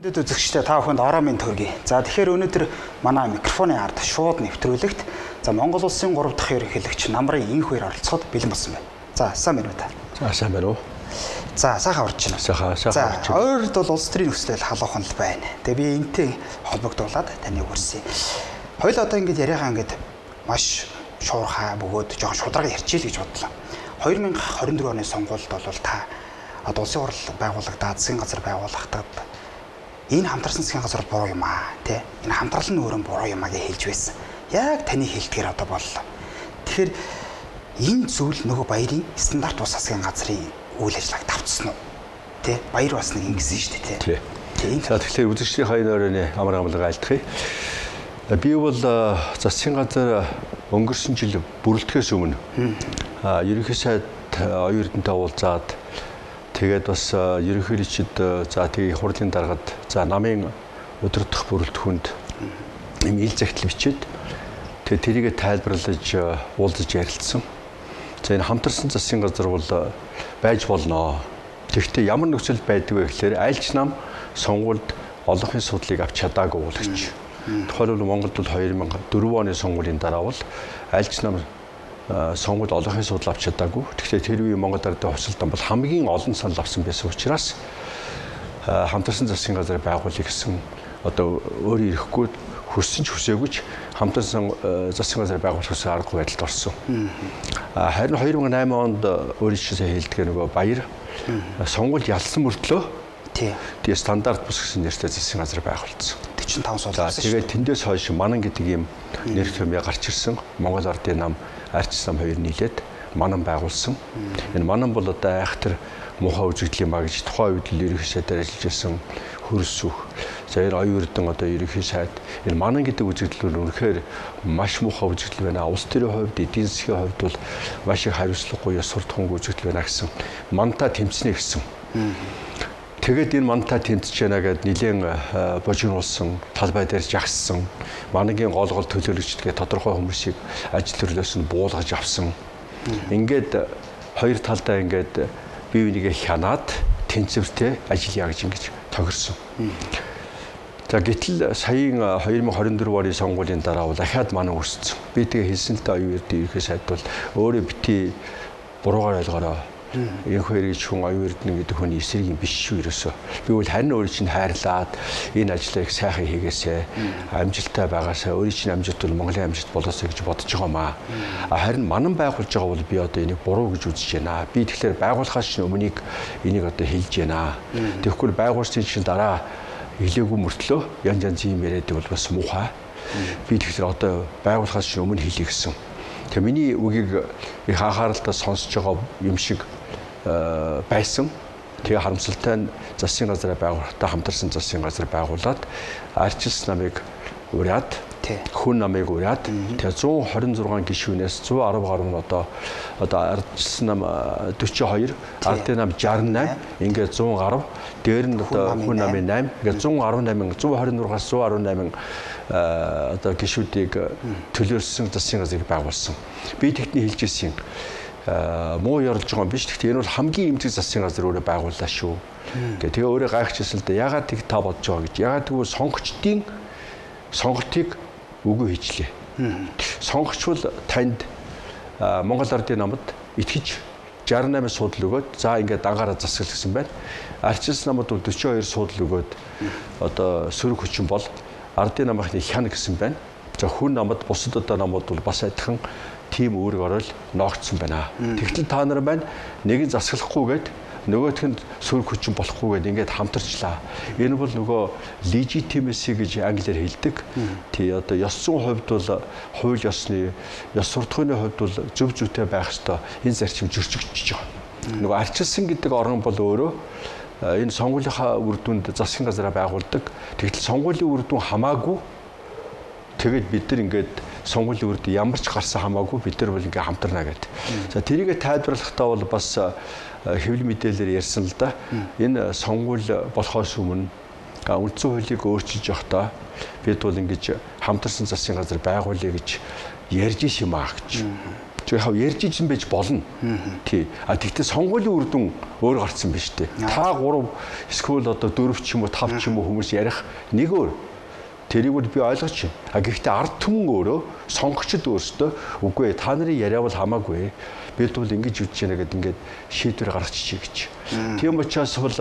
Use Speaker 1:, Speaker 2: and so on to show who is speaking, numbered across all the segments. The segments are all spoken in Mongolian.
Speaker 1: Өнөөдөр үзэгчдээ та бүхэнд ороо минь төргий. За тэгэхээр өнөөдөр манай микрофоны ард шууд нэвтрүүлэгт за Монгол улсын 3 дахь ерөнхийлөгч Намрын энх хоёр оролцоход бэлэн болсон байна. За сайн байна уу та?
Speaker 2: За сайн байна уу?
Speaker 1: За сайхан орж байна.
Speaker 2: Сайхан орж байна.
Speaker 1: За ойрд бол улс төрийн нөхцөл халуухан л байна. Тэгээ би энтэй холбогдуулаад таны хүрсэн. Хоёул одоо ингэж яриагаа ингэж маш шуурхай бөгөөд жоохон шударга ярьчихъя л гэж бодлоо. 2024 оны сонгуульд бол та одоо улсын хурал байгуулагдаад засгийн газар байгуулахдаа энэ хамтарсан засгийн газар буруу юм аа тий энэ хамтрал нь өөрөө буруу юм аа гэж хэлж байсан. Яг таны хэлдгээр одоо боллоо. Тэгэхээр энэ зүйл нөгөө баярын стандарт бус засгийн газрын үйл ажиллагааг давтсан уу? Тий баяр бас нэг ингэсэн шүү дээ тий. Тийм.
Speaker 2: За тэгэхээр үзэгчдийн хаяны өрөөний амар амгалан айлтгая. Би бол засгийн газар өнгөрсөн жил бүрэлдэхээс өмнө ерөнхий сайд оюутантай уулзаад тэгээд бас ерөнхийлөгчд за тэгээ хурлын даргад за намын удирдах бүрэлдэхүүнд юм ил загтал бичээд тэгээд тэрийгэ тайлбарлаж уулзаж ярилцсан. За энэ хамтарсан засгийн газар бол байж болно. Тэгэхдээ ямар нөхцөл байдаг вэ гэхээр айлч нам сонгуульд олонхын судлыг авч чадаагүй уулагч. Тухайлбал Монголд бол 2004 оны сонгуулийн дараа бол айлч нам сонгуульд олонхын судал авч чадаагүй. Тэгэхээр тэр үеийн Монгол ардын хувьсалдан бол хамгийн олон санал авсан байсан учраас хамтарсан засгийн газар байгуулъя гэсэн одоо өөрөө ирэхгүй хүссэн ч хүсээгүй ч хамтарсан засгийн газар байгуулахаас аргагүй байдалд орсон. Харин 2008 онд өөрөө чишээ хэлдэг нөгөө баяр сонгуульд ялсан мөртлөө тэгээ стандарт бус гэсэн нэртэй засгийн газар байгуулсан.
Speaker 1: 45 суулгасан шүү.
Speaker 2: Тэгээд тэндээс хойш манан гэдэг ийм нэр томьёо гарч ирсэн. Монгол ардын нам арчс нам хоёр нийлээд манан байгуулсан. Энэ манан бол одоо айхтар муухай үзэгдэл юм а гэж тухайн үед л ерөнхий сайдаар ажиллаж байсан хөрсөх. За энэ оюун одоо ерөнхий сайд энэ манан гэдэг үзэгдэл нь үнэхээр маш муухай үзэгдэл байна. Улс төрийн хувьд, эдийн засгийн хувьд бол маш их хариуцлагагүй суртахуунгүй үзэгдэл байна гэсэн мантаа тэмцэнэ гэсэн. Тэгээд энэ мантаа тэмцэж байна гэд нэлээд божигнуулсан, талбай дээр жагссан, манагийн гол төлөөлөгчдгээ тодорхой хүмүүсийг ажил төрлөөс нь буулгаж авсан. Ингээд хоёр талдаа ингээд бие бинийгээ хянаад тэнцвэртэй ажил яа гэж ингэж тохирсон. За гэтэл саяын 2024 оны сонгуулийн дараа бол дахиад манан өрссөн. Би тэгээ хэлсэн л дээ оюун эрдэнэ ерөнхий сайд бол өөрөө бити буруугаар ойлгоорой. Энэ хоёрыг хүн оюун эрдэнэ гэдэг хүний эсрэг юм биш шүү ерөөсөө. Би бол харин өөрөө чинь хайрлаад энэ ажлыг сайхан хийгээсэй. Амжилттай байгаасай. Өөрийн чинь амжилт бол Монголын амжилт болоосэй гэж бодож байгаамаа. Харин манан байгуулж байгаа бол би одоо энийг буруу гэж үзэж байна. Би тэгэхээр байгуулахаас өмнө энийг одоо хэлж байна. Тэгэхгүй байгуулсан чинь дараа хэлээгүй мөртлөө янз янзын юм яриад бол бас муухай. Би тэгэхээр одоо байгуулахаас өмнө хэлье гэсэн. Тэгээ миний үгийг их анхааралтай сонсож байгаа юм шиг байсан. Тэгээ харамсалтай нь засгийн газар байгуулалтаа хамтарсан засгийн газар байгуулад арчилс намыг ураад хүн намыг ураад тэгээ 126 гишүүнээс 110 гаруй нь одоо арчилс нам 42 ардын нам 68 ингээд 100 гаруй дээр нь одоо хүн намын 8 ингээд 118 126-аас 118 одоо гишүүдийг төлөөлсөн засгийн газрыг байгуулсан. Би тэгтний хэлж ирсэн муу ярилж байгаа юм биш. Гэхдээ энэ бол хамгийн эмзэг засгийн газар өөрөө байгууллаа шүү. Тэгээ өөрөө гайхчихсан л да. Ягаад тэг та бодож байгаа гэж. Ягаад гэвэл сонгогчдын сонголтыг үгүй хийчлээ. Сонгогч бол танд Монгол ардын намд итгэж 68 суудал өгөөд за ингээд дангаараа засгал гэсэн байна. Арчилс намд бол 42 суудал өгөөд одоо сөрөг хүчин бол ардын намынхны хян гэсэн байна. За хүн намд бусад одоо намууд бол бас адилхан тийм үүрэг орол ноогдсон байна. Тэгтэл та нар байна нэг нь засаглахгүйгээд нөгөөх нь сөрөг хүчин болохгүйгээд ингээд хамтарчлаа. Энэ бол нөгөө legitimacy гэж англиар хэлдэг. Тий одоо ёс зүйн хувьд бол хууль ёсны ёс суртахууны хувьд бол зөв зүйтэй байх ёстой. Энэ зарчим зөрчигдөж байгаа. Нөгөө арчилсан гэдэг орон бол өөрөө энэ сонгуулийнхаа үр дүнд засгийн газараа байгуулдаг. Тэгтэл сонгуулийн үр дүн хамаагүй тэгээд бид нар ингээд сонгуулийн үр дүн ямар ч гарсан хамаагүй бид нар бол ингээд хамтарна гэдэг. За тэрийг тайлбарлахдаа бол бас хэвлэл мэдээлэлээр ярьсан л да. Энэ сонгуул болохоос өмнө үндсэн хуулийг өөрчилж явахдаа бид бол ингэж хамтарсан засгийн газар байгуулъя гэж ярьж исэн юм аа гэж. яг ярьж ижин байж болно. Тий. А тэгтээ сонгуулийн үр дүн өөр гарцсан биз дээ. Та 3 эсвэл одоо 4 ч юм уу 5 ч юм уу хүмүүс ярих нэг өөр. Тэрийг би ойлгож байна. А гэхдээ ард түмэн өөрөө сонгогчд өөрсдөө үгүй та нарын яриа бол хамаагүй. Бид бол ингэж үдэж яана гэд ингээд шийдвэр гаргачихъя гэж. Тийм учраас бол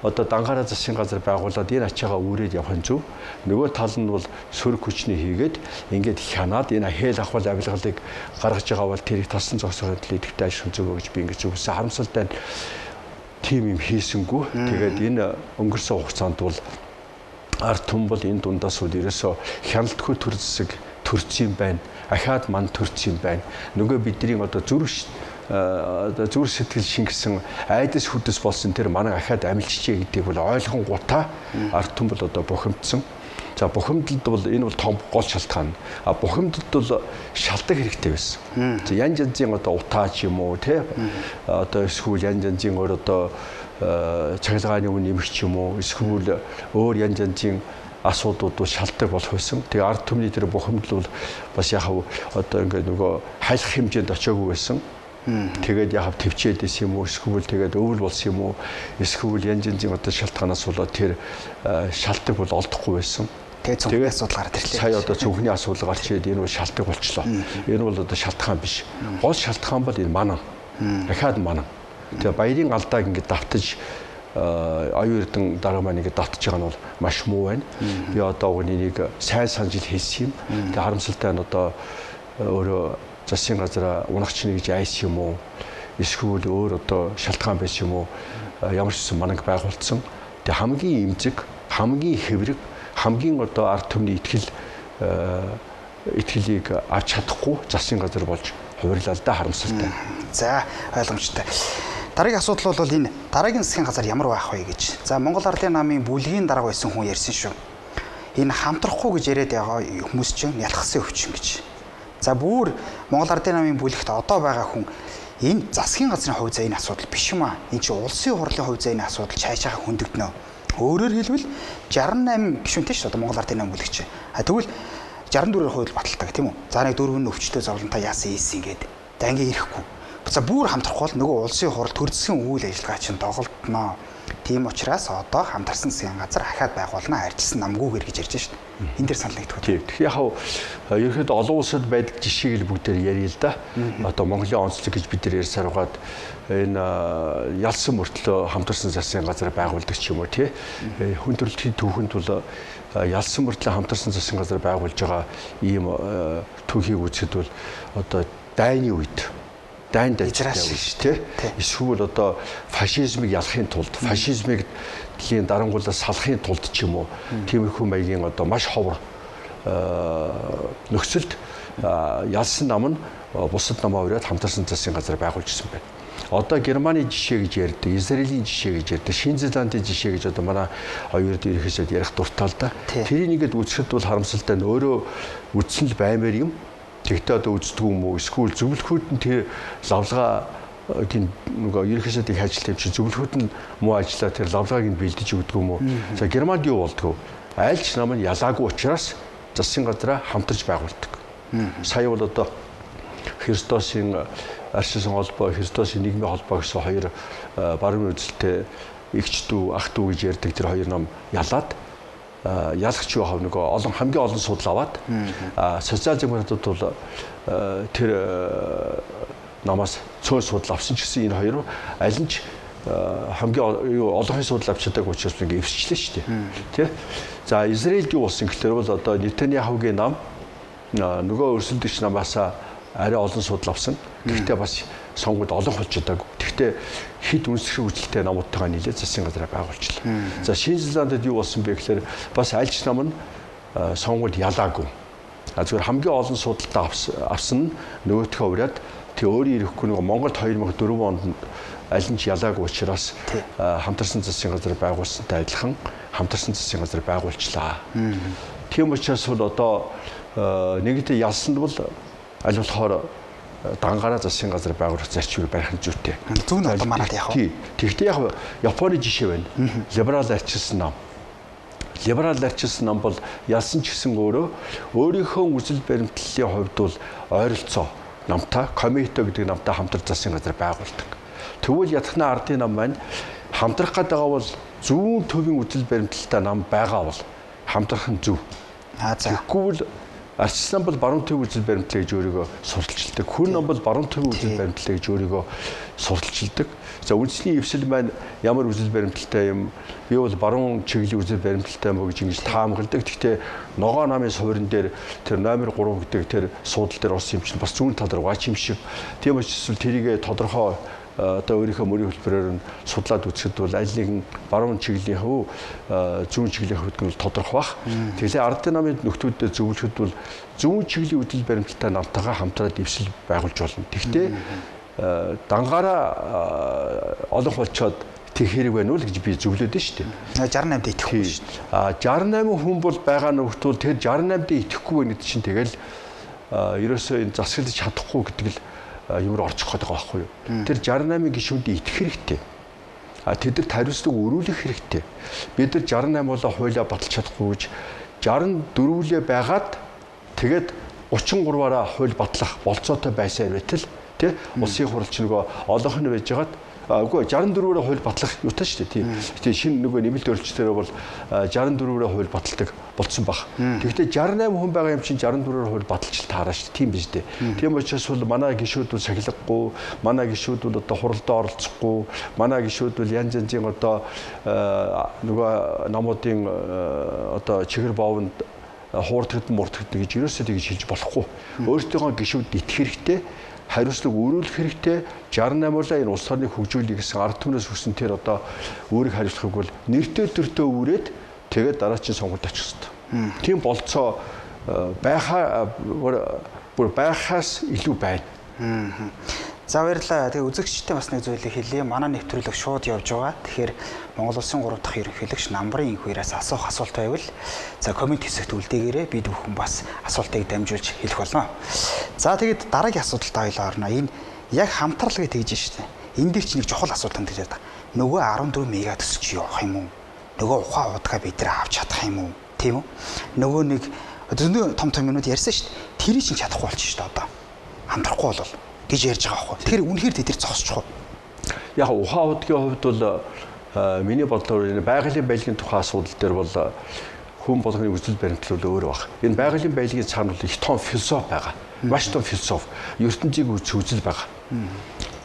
Speaker 2: одоо дангаараа засгийн газар байгуулад энэ ачаагаа үүрээд явах нь зөв. Нөгөө тал нь бол сөрөг хүчний хийгээд ингээд хянаад энэ хэл ахвал авилгалыг гаргаж байгаа бол тэрийг талсан зогсоохын төлөө идэвхтэй ашиг зөв гэж би ингэж үгүйсэн. Харамсалтай нь тийм юм хийсэнгүү. Тэгээд энэ өнгөрсөн хугацаанд бол ард түмэн бол энэ дундаас үл ерөөсөө хяналтгүй төр зэсэг төрсөн байна. Ахаад ман төрсөн байна. Нөгөө бидний одоо зүрх сэтгэл шингэсэн айдас хүдэс болсон тэр манай ахаад амилчжээ гэдгийг бол ойлгонгуудаа ард түмэн бол одоо бухимдсан. За бухимдалд бол энэ бол том гол шалтгаан. А бухимдалд бол шалтгаан хэрэгтэй байсан. За янз янзын одоо утаач юм уу те одоо эсвэл янз янзын одоо цахилгааны үн нэмэх ч юм уу эсвэл өөр янз янзын асуудлууд бол шалтгаан болох байсан. Тэгээ ард түмний тэр бухимдал бол бас яг одоо ингээд нөгөө хайлах хэмжээнд очиагүй байсан. Тэгээд яг төвчээд исэн юм уу эсвэл тэгээд өвөл болсон юм уу эсвэл янз янзын одоо шалтгаанаас болоод тэр шалтгаан бол олдохгүй байсан.
Speaker 1: Тэгээд асуудал гараад ирлээ.
Speaker 2: Сая одоо цүнхний асуудал гарч ирээд энэ бол шалтгаан болчлоо. Энэ бол одоо шалтгаан биш. Гол шалтгаан бол энэ манан. Дахиад манан. Тэгээ баярын алдааг ингээд давтаж аюу эрдэн дараа маань ингээд давтаж байгаа нь бол маш муу байна. Би одоо энийг сайн санжил хийсэн юм. Тэгээ харамсалтай нь одоо өөрөө засгийн газар унагч нэг гэж айс юм уу? Эсвэл өөр одоо шалтгаан байсан юм уу? Ямар ч юм мананг байгуулсан. Тэгээ хамгийн эмзэг, хамгийн хэврэг, хамгийн одоо ард түмний итгэлийг авч чадахгүй засгийн газар болж хувирлаа л да харамсалтай.
Speaker 1: За ойлгомжтой. Дараагийн асуудал бол энэ дараагийн засгийн газар ямар байх вэ гэж. За Монгол Ардын намын бүлгийн дарга байсан хүн ярьсан шүү. Энэ хамтрахгүй гэж яриад байгаа хүмүүс чинь ялхсан өвчин гэж. За бүр Монгол Ардын намын бүлэгт одоо байгаа хүн энэ засгийн газрын хувь заяаны асуудал биш юм аа. Энэ чинь улсын хурлын хувь заяаны асуудал цаашаа хөндөгднө. Өөрөөр хэлбэл 68 гишүүнтэй шүү дээ Монгол Ардын намын бүлэг чинь. А тэгвэл 64-ийн хувьд баталдаг тийм үү? За нэг 4 өвчтөй зовлонтой яасан ийсэн гээд. За ингээ ирэхгүй. За бүр хамтрахгүй бол нөгөө улсын хурал төр засгийн үйл ажиллагаа чинь доголдно. Тийм учраас одоо хамтарсан засгийн газар ахаад байгуулна арчилсан намгүйгээр гэж ярьж шээ. Энэ дэр санал нэгтгэв.
Speaker 2: Тийм. Тэгэхээр яг ерөөхдөө олон улсад байдаг жишээг л бүгдээр ярья л да. Одоо Монголын онцлог гэж бид нар ярьсаар угаад энэ ялсан мөртлөө хамтарсан засгийн газар байгуулдаг ч юм уу тий. Хүн төрөлхтний түүхэнд бол ялсан мөртлөө хамтарсан засгийн газар байгуулж байгаа ийм түүхийг үзэхэд бол одоо дайны үед дайнд ажиллаж шүү дээ. Эсвэл одоо фашизмыг ялахын тулд, фашизмыг дэлхийн дарангуулаас салахын тулд ч юм уу тиймэрхүү маягийн одоо маш ховор нөхцөлд ялсан нам нь бусад намаа ураад хамтарсан засгийн газар байгуулжсэн байна. Одоо Германы жишээ гэж ярьдаг, Израилийн жишээ гэж ярьдаг, Шинэ Зеландын жишээ гэж одоо манай оюурд ерөөсөд ярих дуртай л да. Тэрийг ингээд үзэхэд бол харамсалтай нь өөрөө үдсэн л баймаар юм. Тэгтээ одоо үздэг юм уу? Эсвэл зөвлөхүүд нь тэр лавлагагийн нөгөө ерөөсөдийн ажилт юм чи зөвлөхүүд нь муу ажиллаа тэр лавлагааг нь бэлдэж өгдөг юм уу? За Германд юу болдгоо? Айлч нам нь ялаагүй учраас засгийн газараа хамтарч байгуулдаг. Сая бол одоо Христосын арчилсан холбоо, Христосын нийгмийн холбоо гэсэн хоёр баруун үзэлтэй эгч дүү, ах дүү гэж ярьдаг тэр хоёр нам ялаад ялагч юу хав нөгөө олон хамгийн олон судал аваад социал демократууд бол тэр намаас цөөн судал авсан ч гэсэн энэ хоёр аль нь ч хамгийн олонхын судал авч чадаагүй учраас ингээ эвсчлээ шүү дээ. Тэ? За Израильд юу болсон гэхээр бол одоо Нетаньяхугийн нам нөгөө өрсөлдөгч намаас арай олон судал авсан. Гэхдээ бас сонгуульд олон болж чадаагүй. Гэхдээ хэд үнсгэр хүчтэй намуудтайгаа нийлээд засгийн газар байгуулчлаа. За Шинэ Зеландд юу болсон бэ гэхээр бас альч нам нь сонгуульд ялаагүй. Зүгээр хамгийн олон судалтаа авсан нь нөгөөтгөө ураад тэг өөрийн ирэхгүй нөгөө Монголд 2004 онд аль нь ч ялаагүй учраас хамтарсан засгийн газар байгуулсантай адилхан хамтарсан засгийн газар байгуулчлаа. Тийм учраас бол одоо нэгдээ ялсанд бол аль болохоор дангаараа засгийн газар байгуулах зарчмыг барих нь зүйтэй.
Speaker 1: Зөв нь одоо манайд яг.
Speaker 2: Тэгэхдээ яг Японы жишээ байна. Либерал арчилсан нам. Либерал арчилсан нам бол ялсан ч гэсэн өөрөө өөрийнхөө үзэл баримтлалын хувьд бол ойролцоо намтай комитет гэдэг намтай хамтран засгийн газар байгуулдаг. Тэгвэл ятгахны ардын нам маань хамтрах гэдэг бол зүүн төвийн үзэл баримталтай нам байгаа бол хамтрах нь зөв. Тэгэхгүй л арчсан бол баруун төвийн үзэл баримтлал гэж өөрийгөө сурталчилдаг. Хүн нам бол баруун төвийн үзэл баримтлал гэж өөрийгөө сурталчилдаг. За үндэсний эвсэл маань ямар үзэл баримталтай юм? Би бол баруун чиглэлийн үзэл баримталтай мөн гэж ингэж таамагладаг. Гэхдээ ногоо намын суурин дээр тэр номер 3 гэдэг тэр суудал дээр орсон юм чинь бас зүүн тал руу гач юм шиг. Тийм учраас тэрийг тодорхой одоо өөрийнхөө мөрийн хэлбэрээр нь судлаад үзэхэд бол аль нэгэн баруун чиглэлийн хөв зүүн чиглэлийн хөвд нь тодорхой бах. Тэгэхээр ардын намын нөхдүүдэд зөвлөхөд бол зүүн чиглэлийн үдэл баримталтай намтайгаа хамтраад эвсэл байгуулж болно. Гэхдээ дангаараа олон болчоод тэг хэрэг байна уу гэж би зөвлөдөө шүү дээ.
Speaker 1: 68-д итгэхгүй шүү дээ.
Speaker 2: 68 хүн бол байгаа нөхдөл тэр 68-д итгэхгүй байна гэдэг чинь тэгэл ерөөсөө энэ засаглаж чадахгүй гэдэг л юмруу орчих гээд байгаа байхгүй юу. Тэр 68-ын гишүүдэд итгэх хэрэгтэй. Тэдэрт хариуцлага өрүүлэх хэрэгтэй. Бид нар 68 болоо хуулиа баталж чадахгүй гэж 64-лээ байгаад тэгээд 33-аараа хууль батлах болцоотой байсан байтал тий улсын хурлч нөгөө олонх нь байжгаад үгүй 64-аараа хууль батлах юутай шүү дээ тий. Тэгээ шинэ нөгөө нэмэлт өөрчлөлтөөр бол 64-аараа хууль баталдаг болцсон баг. Тэгэхдээ 68 хүн байгаа юм чинь 64-аар хууль баталж таараа шүү дээ. Тийм биз дээ. Тийм учраас бол манай гишүүд бол сахилахгүй, манай гишүүд бол одоо хуралдаа оролцохгүй, манай гишүүд бол янз янзын одоо нөгөө намуудын одоо чихэр боовнд хуурдагд мурдагд гэж ерөөсөө тэгж хэлж болохгүй. Өөртөөгөө гишүүд итгэх хэрэгтэй. Хариуцлага өрүүлэх хэрэгтэй. 68-уулаа энэ улс орныг хөгжүүлэх гэсэн ард түмнээс хүссэн тэр одоо өөрийг хариуцахыг бол нэртэй төртөө үрээд тэгээд дараагийн сонгуульд очих хэрэгтэй. Тийм болцоо байхаас илүү байна.
Speaker 1: За баярлалаа. Тэгээ үзэгчтэй бас нэг зүйлийг хэлье. Манай нэвтрүүлэг шууд явж байгаа. Тэгэхээр Монгол Улсын 3 дахь ерөнхийлөгч Намбарын инхүүрээс асуух асуулт байвал за комент хэсэгт үлдээгээрэй. Бид бүхэн бас асуултыг дамжуулж хэлэх болно. За тэгээд дараагийн асуултад ойлоо орно. Энэ яг хамтрал гэж тэгж штэ. Энд дээр ч нэг чухал асуулт энэ гэж байна. Нөгөө 14 мега төсч явах юм уу? Нөгөө ухаан удаа бид нэр авч чадах юм уу? Тийм үү? Нөгөө нэг зөндөө том юмнууд ярьсан штэ. Тэр чинь чадахгүй болчих штэ одоо. Хамтрахгүй болвол гэж ярьж байгаа байхгүй. Тэгэхээр үнэхээр тэд зогсчих уу?
Speaker 2: Яг ухаан удгийн хувьд бол миний бодлоор энэ байгалийн байлгийн тухай асуудал дээр бол хүн болгоны үзэл баримтлал өөр баг. Энэ байгалийн байлгийн цаана бол их том философи байгаа. Маш том философи. ертөнцийг үзэл байгаа.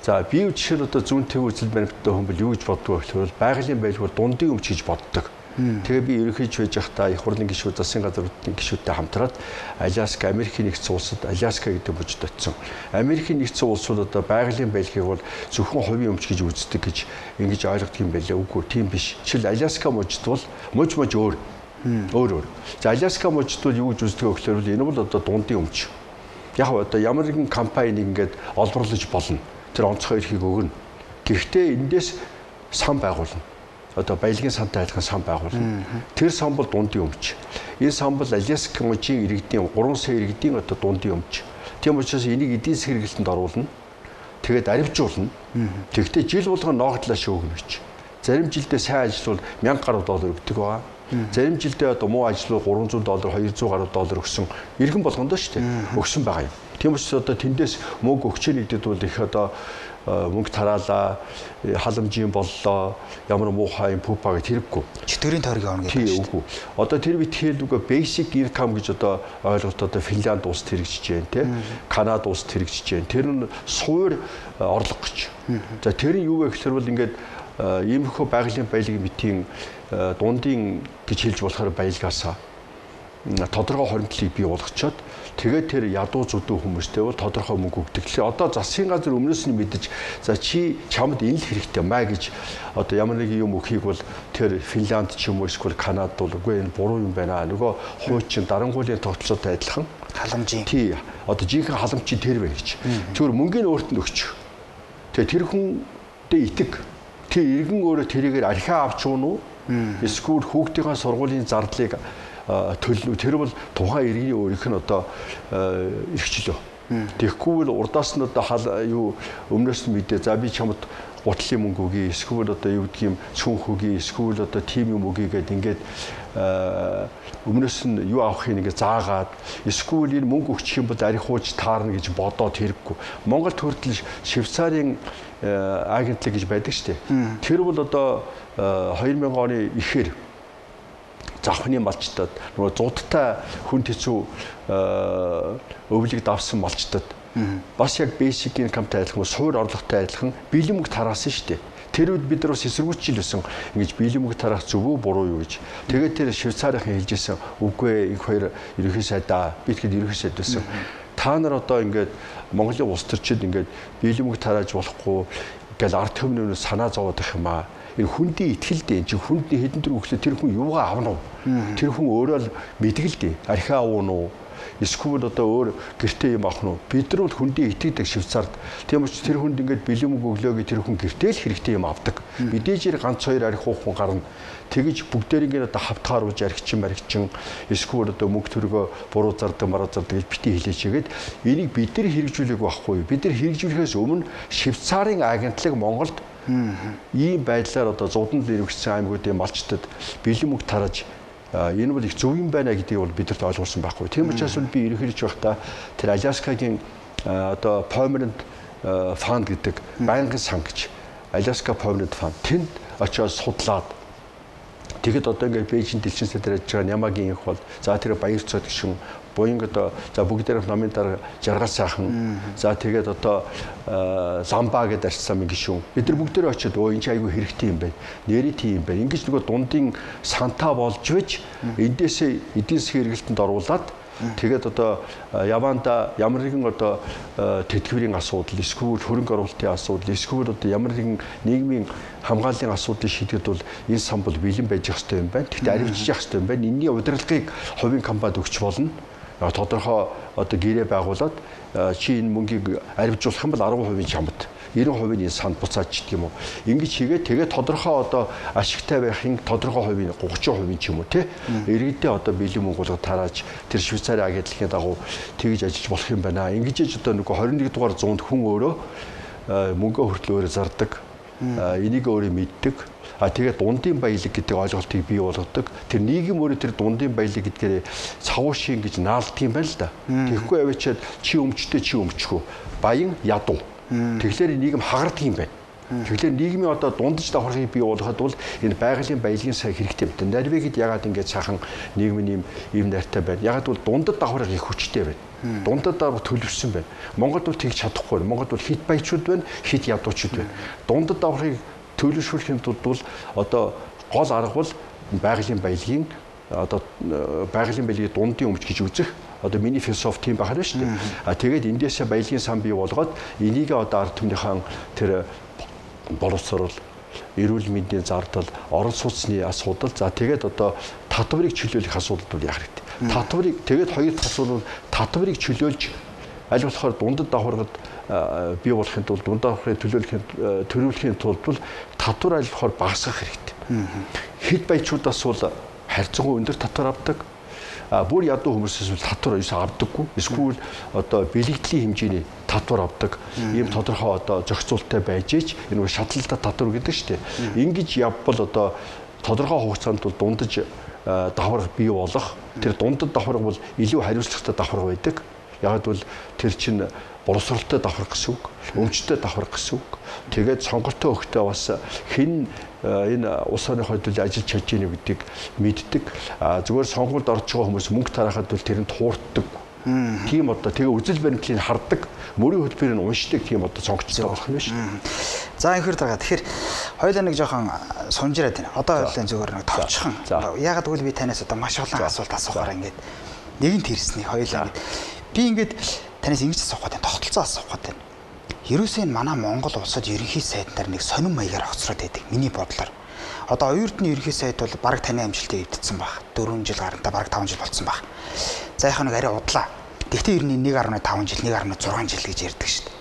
Speaker 2: За би жишээ нь одоо зүүн төв үзэл баримттай хүн бол юу гэж боддог вэ гэхээр байгалийн байлг бол дундын өмч гэж боддог. Тэгээ би ерөнхийж байж байхдаа их хурлын гишүүд, засгийн газруудын гишүүдтэй хамтраад Аляска, Америкийн нэгдсэн улсад Аляска гэдэг мужид очсон. Америкийн нэгдсэн улсууд одоо байгалийн байлгийг бол зөвхөн хувийн өмч гэж үздэг гэж ингэж ойлгодог юм байлээ. Үгүй тийм биш. Жишээл Аляска мужид бол муж өөр. За Аляска мужид бол юу гэж үздэг вэ гэхээр энэ бол одоо дундын өмч. Яг одоо ямар нэгэн компани ингээд олборлож болно. Тэр онцгой эрхийг өгнө. Гэхдээ эндээс сан байгуулна. Одоо баялагын сантай адилхан сан байгуулна. Тэр сан бол дундын өмч. Энэ сан бол Аляска мужийн иргэдийн 3 сая иргэдийн одоо дундын өмч. Тийм учраас энийг эдийн засгийн хэрэглэлтэнд оруулна. Тэгээд аривжуулна. Тэгэхдээ жил болгон ногдлоо шөөгнө гэж. Зарим жилдээ сайн ажиллавал $1000 өгдөг байгаа. Зарим жилдээ одоо муу ажиллавал $300, $200 өгсөн иргэн болгондоо шүү дээ. Өгсөн байгаа юм. Тийм учраас одоо тэндээс мөнгө өгчөө нэгдэд бол их одоо мөнгө тараалаа, халамжийн боллоо, ямар муухай юм пупа гэж хэрэггүй.
Speaker 1: Чөтгөрийн тойрог явна гэдэг
Speaker 2: шүү дээ. Одоо тэр битгээл үгүй basic income гэж одоо ойлголт одоо Финланд улсад хэрэгжиж байна те. Канада улсад хэрэгжиж байна. Тэр нь суур орлого гэж. За тэр нь юу вэ гэхээр бол ингээд иймэрхүү байгалийн баялагын битийн дундын гэж хэлж болохоор баялгаасаа тодорхой хоримтлыг бий болгочоод тэгээд тэр ядуу зүдүү хүмүүстэй бол тодорхой мөнгө өгдөг. Тэгэхээр одоо засгийн газар өмнөөс нь мэдэж за чи чамд энэ л хэрэгтэй маа гэж одоо ямар нэг юм өгөхийг бол тэр Финланд ч юм уу эсвэл Канадад бол үгүй энэ буруу юм байна. Нөгөө хуучин дарангуулын тогтолцоотой адилхан
Speaker 1: халамжийн.
Speaker 2: Тий. Одоо жинхэнэ халамжийн тэр байна гэж. Зүгээр мөнгөний өөрт нь өгч. Тэгээ тэр хүндээ итэг. Тэр иргэн өөрөө тэрийгээр архиа авч уун уу? Эсвэл хүүхдийнхээ сургуулийн зардлыг төлнө. Тэр бол тухайн иргэний өөрийнх нь одоо эрхчлөө. Тэгэхгүй бол урдаас нь одоо юу өмнөөс нь мэдээ за би чамд бутлын мөнгө өгье, эсвэл одоо юу гэдгийг цүнх өгье, эсвэл одоо тим юм өгье гэд ингээд өмнөөс нь юу авахыг ингээд заагаад эсвэл энэ мөнгө өгчих юм бол арихууж таарна гэж бодоод хэрэггүй. Монгол төртөл Швейцарын агентлаг гэж байдаг шүү дээ. Тэр бол одоо 2000 оны ихээр завхны малчтад нөгөө зуудтай хүн хэцүү өвлөг давсан малчтад бас яг basic income-тай адилхан, суур орлоготой адилхан бэлэн мөнгө тараасан шүү дээ. Тэр үед бид нар бас эсэргүүцэл байсан. Ингэж бэлэн мөнгө тараах зөв үү, буруу юу гэж. Тэгээд тэр Швейцарийн хэлжсэн үгүй энэ хоёр ерөнхий сайдаа би тэгэхэд ерөнхий сайд байсан. Та нар одоо ингээд Монголын улс төрчид ингээд бэлэн мөнгө тарааж болохгүй гэл ард түмнээс санаа зовоод их юм аа. Энэ хүндийн итгэлтэй чи хүндний хэдэн төр өглөө тэр хүн юугаа авна уу? Тэр хүн өөрөө л мэдгэлтэй. Архиа уун уу? Эсвэл одоо өөр гэртээ юм авах нь бид нар бол хүндийн итгэдэг Швейцарт. Тийм учраас тэр хүнд ингээд бэлэн мөнгө өглөө гэж тэр хүн гэртээ л хэрэгтэй юм авдаг. Мэдээж ганц хоёр арих хүн гарна. Тэгэж бүгдээрийг одоо хавтгааруулж архичин эсвэл одоо мөнгө төргөө буруу зардаг мараа зардаг гэж бити хэлээчгээд энийг бид нар хэрэгжүүлээг байхгүй. Бид нар хэрэгжүүлэхээс өмнө Швейцарын агентлаг Монголд ийм байдлаар одоо зууданд ирвэгцсэн аймагуудын малчтад бэлэн мөнгө тарааж энэ бол их зөв юм байна гэдгийг бол бидэрт ойлгуулсан байхгүй. Тийм учраас би ерөнхийдөө байхдаа тэр Аляскагийн одоо Permanent Fund гэдэг байнгын сан гэж Alaska Permanent Fund тэнд очиод судлаад тэгэд одоо ингээд Бээжин дэлхийн сайдаар ажиллаж байгаа Нямагийн их бол за тэр баяр цод гişүн буянг одоо за бүгдээрээ намын дараа жаргал сайхан за тэгээд одоо ламба гэдээ арчсан гişүн бид нар бүгдээрээ очиод энэ ч айгүй хэрэгтэй юм байна. Нэрий тийм юм байна. Ингэж нөгөө дундын сантаа болж вэж эндээсээ эдийн засгийн хэрэгэлтэнд оруулаад тэгээд одоо яванда ямар нэгэн одоо тэтгэврийн асуудал, эсвэл хөрөнгө оруулалтын асуудал, эсвэл одоо ямар нэгэн нийгмийн хамгааллын асуудлыг шийдэхэд бол энэ сан бол бэлэн байж ах хэрэгтэй юм байна. Гэхдээ аривчж ах хэрэгтэй юм байна. Энэний удирдлагыг хувийн компанид өгч болно. Тодорхой одоо гэрээ байгуулад чи энэ мөнгийг аривжуулах юм бол 10% чамд 90% нь санд буцаад ч гэх юм уу. Ингэж хийгээд тэгээд тодорхой одоо ашигтай байхын тодорхой хувийн 30% ч юм уу тий. Иргэдээ одоо бэлэн мөнгө болгоод тарааж тэр Швейцарын агентлагийн дагуу тэгж ажиллаж болох юм байна. Ингэж ч одоо нөгөө 21 дугаар зуунд хүн өөрөө мөнгө хүртэл өөрөө зардаг. Энийг өөрөө мэддэг. Тэгээд дундын баялаг гэдэг ойлголтыг бий болгодог. Тэр нийгэм өөрөө тэр дундын баялаг гэдгээр цавуушин гэж наалдаг юм байна л да. Тэгэхгүй авчиад чи өмчтэй чи өмчгүй. Баян ядуу. Тэгэхээр нийгэм хагардаг юм байна. Тэгэхээр нийгмийн одоо дундаж давхархыг бий болгоход бол энэ байгалийн баялагын сая хэрэгтэй юм байна. Норвегид ягаад ингэж цаахан нийгмийн ийм найртай байна. Ягаад бол дундад давхар их хүчтэй байна. Дундад давхар төлөвшсөн байна. Монголд бол тэгж чадахгүй. Монголд бол хит баячууд байна, хит ядуучууд байна. Дундад давхарыг төлөвшүүлэхийн тулд бол одоо гол арга бол байгалийн баялагын одоо байгалийн баялагын дундын өмч гэж үзэх одоо миний философи тийм байхаар шүү дээ. Тэгээд эндээсээ баялагын сан бий болгоод энийг одоо ард түмнийхэн тэр боловсрол, эрүүл мэндийн зардал, орон сууцны асуудал за тэгээд одоо татварыг чөлөөлөх асуудал бол яах хэрэгтэй. Татварыг тэгээд хоёр дахь асуудал татварыг чөлөөлж аль болохоор дундад давхаргад бий болохын тулд дундад давхрыг төлөвлөхийн тулд бол татвар аль болохоор багасгах хэрэгтэй. Хэд баячудаас бол харьцангуй өндөр татвар авдаг. Бүр ядуу хүмүүсээс бол татвар ерөөсөө авдаггүй. Эсвэл одоо бэлэгдлийн хэмжээний татвар авдаг. Ийм тодорхой одоо зохицуулттай байж ич энэ шатлалтай татвар гэдэг шүү дээ. Ингэж явбал одоо тодорхой хугацаанд бол дундаж давхар бий болох. Тэр дундад давхар бол илүү хариуцлагатай давхар байдаг. Яг бол тэр чинь боловсролтой давхар гэсэн үг, өмчтэй давхар гэсэн үг. Тэгээд сонголттой өгтөө бас хэн энэ улс орны хөдөлгөөнд ажиллаж чадж ийнэ гэдгийг мэддэг. Зүгээр сонгуульд орж байгаа хүмүүс мөнгө тараахад бол тэр нь туурддаг. Тийм одоо тэгээ үзэл баримтлалыг хардаг, мөрийн хөтөлбөрийг уншдаг тийм одоо сонгогчтой болох юм шүү.
Speaker 1: За инхээр дарга. Тэгэхээр хоёулаа нэг жоохон сунжираад байна. Одоо хоёулаа зүгээр нэг товчхон. Ягаад гэвэл би танаас одоо маш олон асуулт асуухаар ингээд нэгэнт хэрсний хоёулаа ингээд би ингээд танаас ингэж асуух гэдэг тогтолцоо асуух гэдэг. Ерөөсөө энэ манай Монгол улсад ерөнхий сайднаар нэг сонин маягаар хоцроод байдаг. Миний бодлоор. Одоо оюутны ерөнхий сайд бол бараг таны амжилтыг эвдсэн баг. 4 жил гарантаа бараг 5 жил болцсон баг. За яхаа нэг арай удлаа. Гэхдээ ер нь 1.5 жил, 1.6 жил гэж ярьдаг шүү дээ.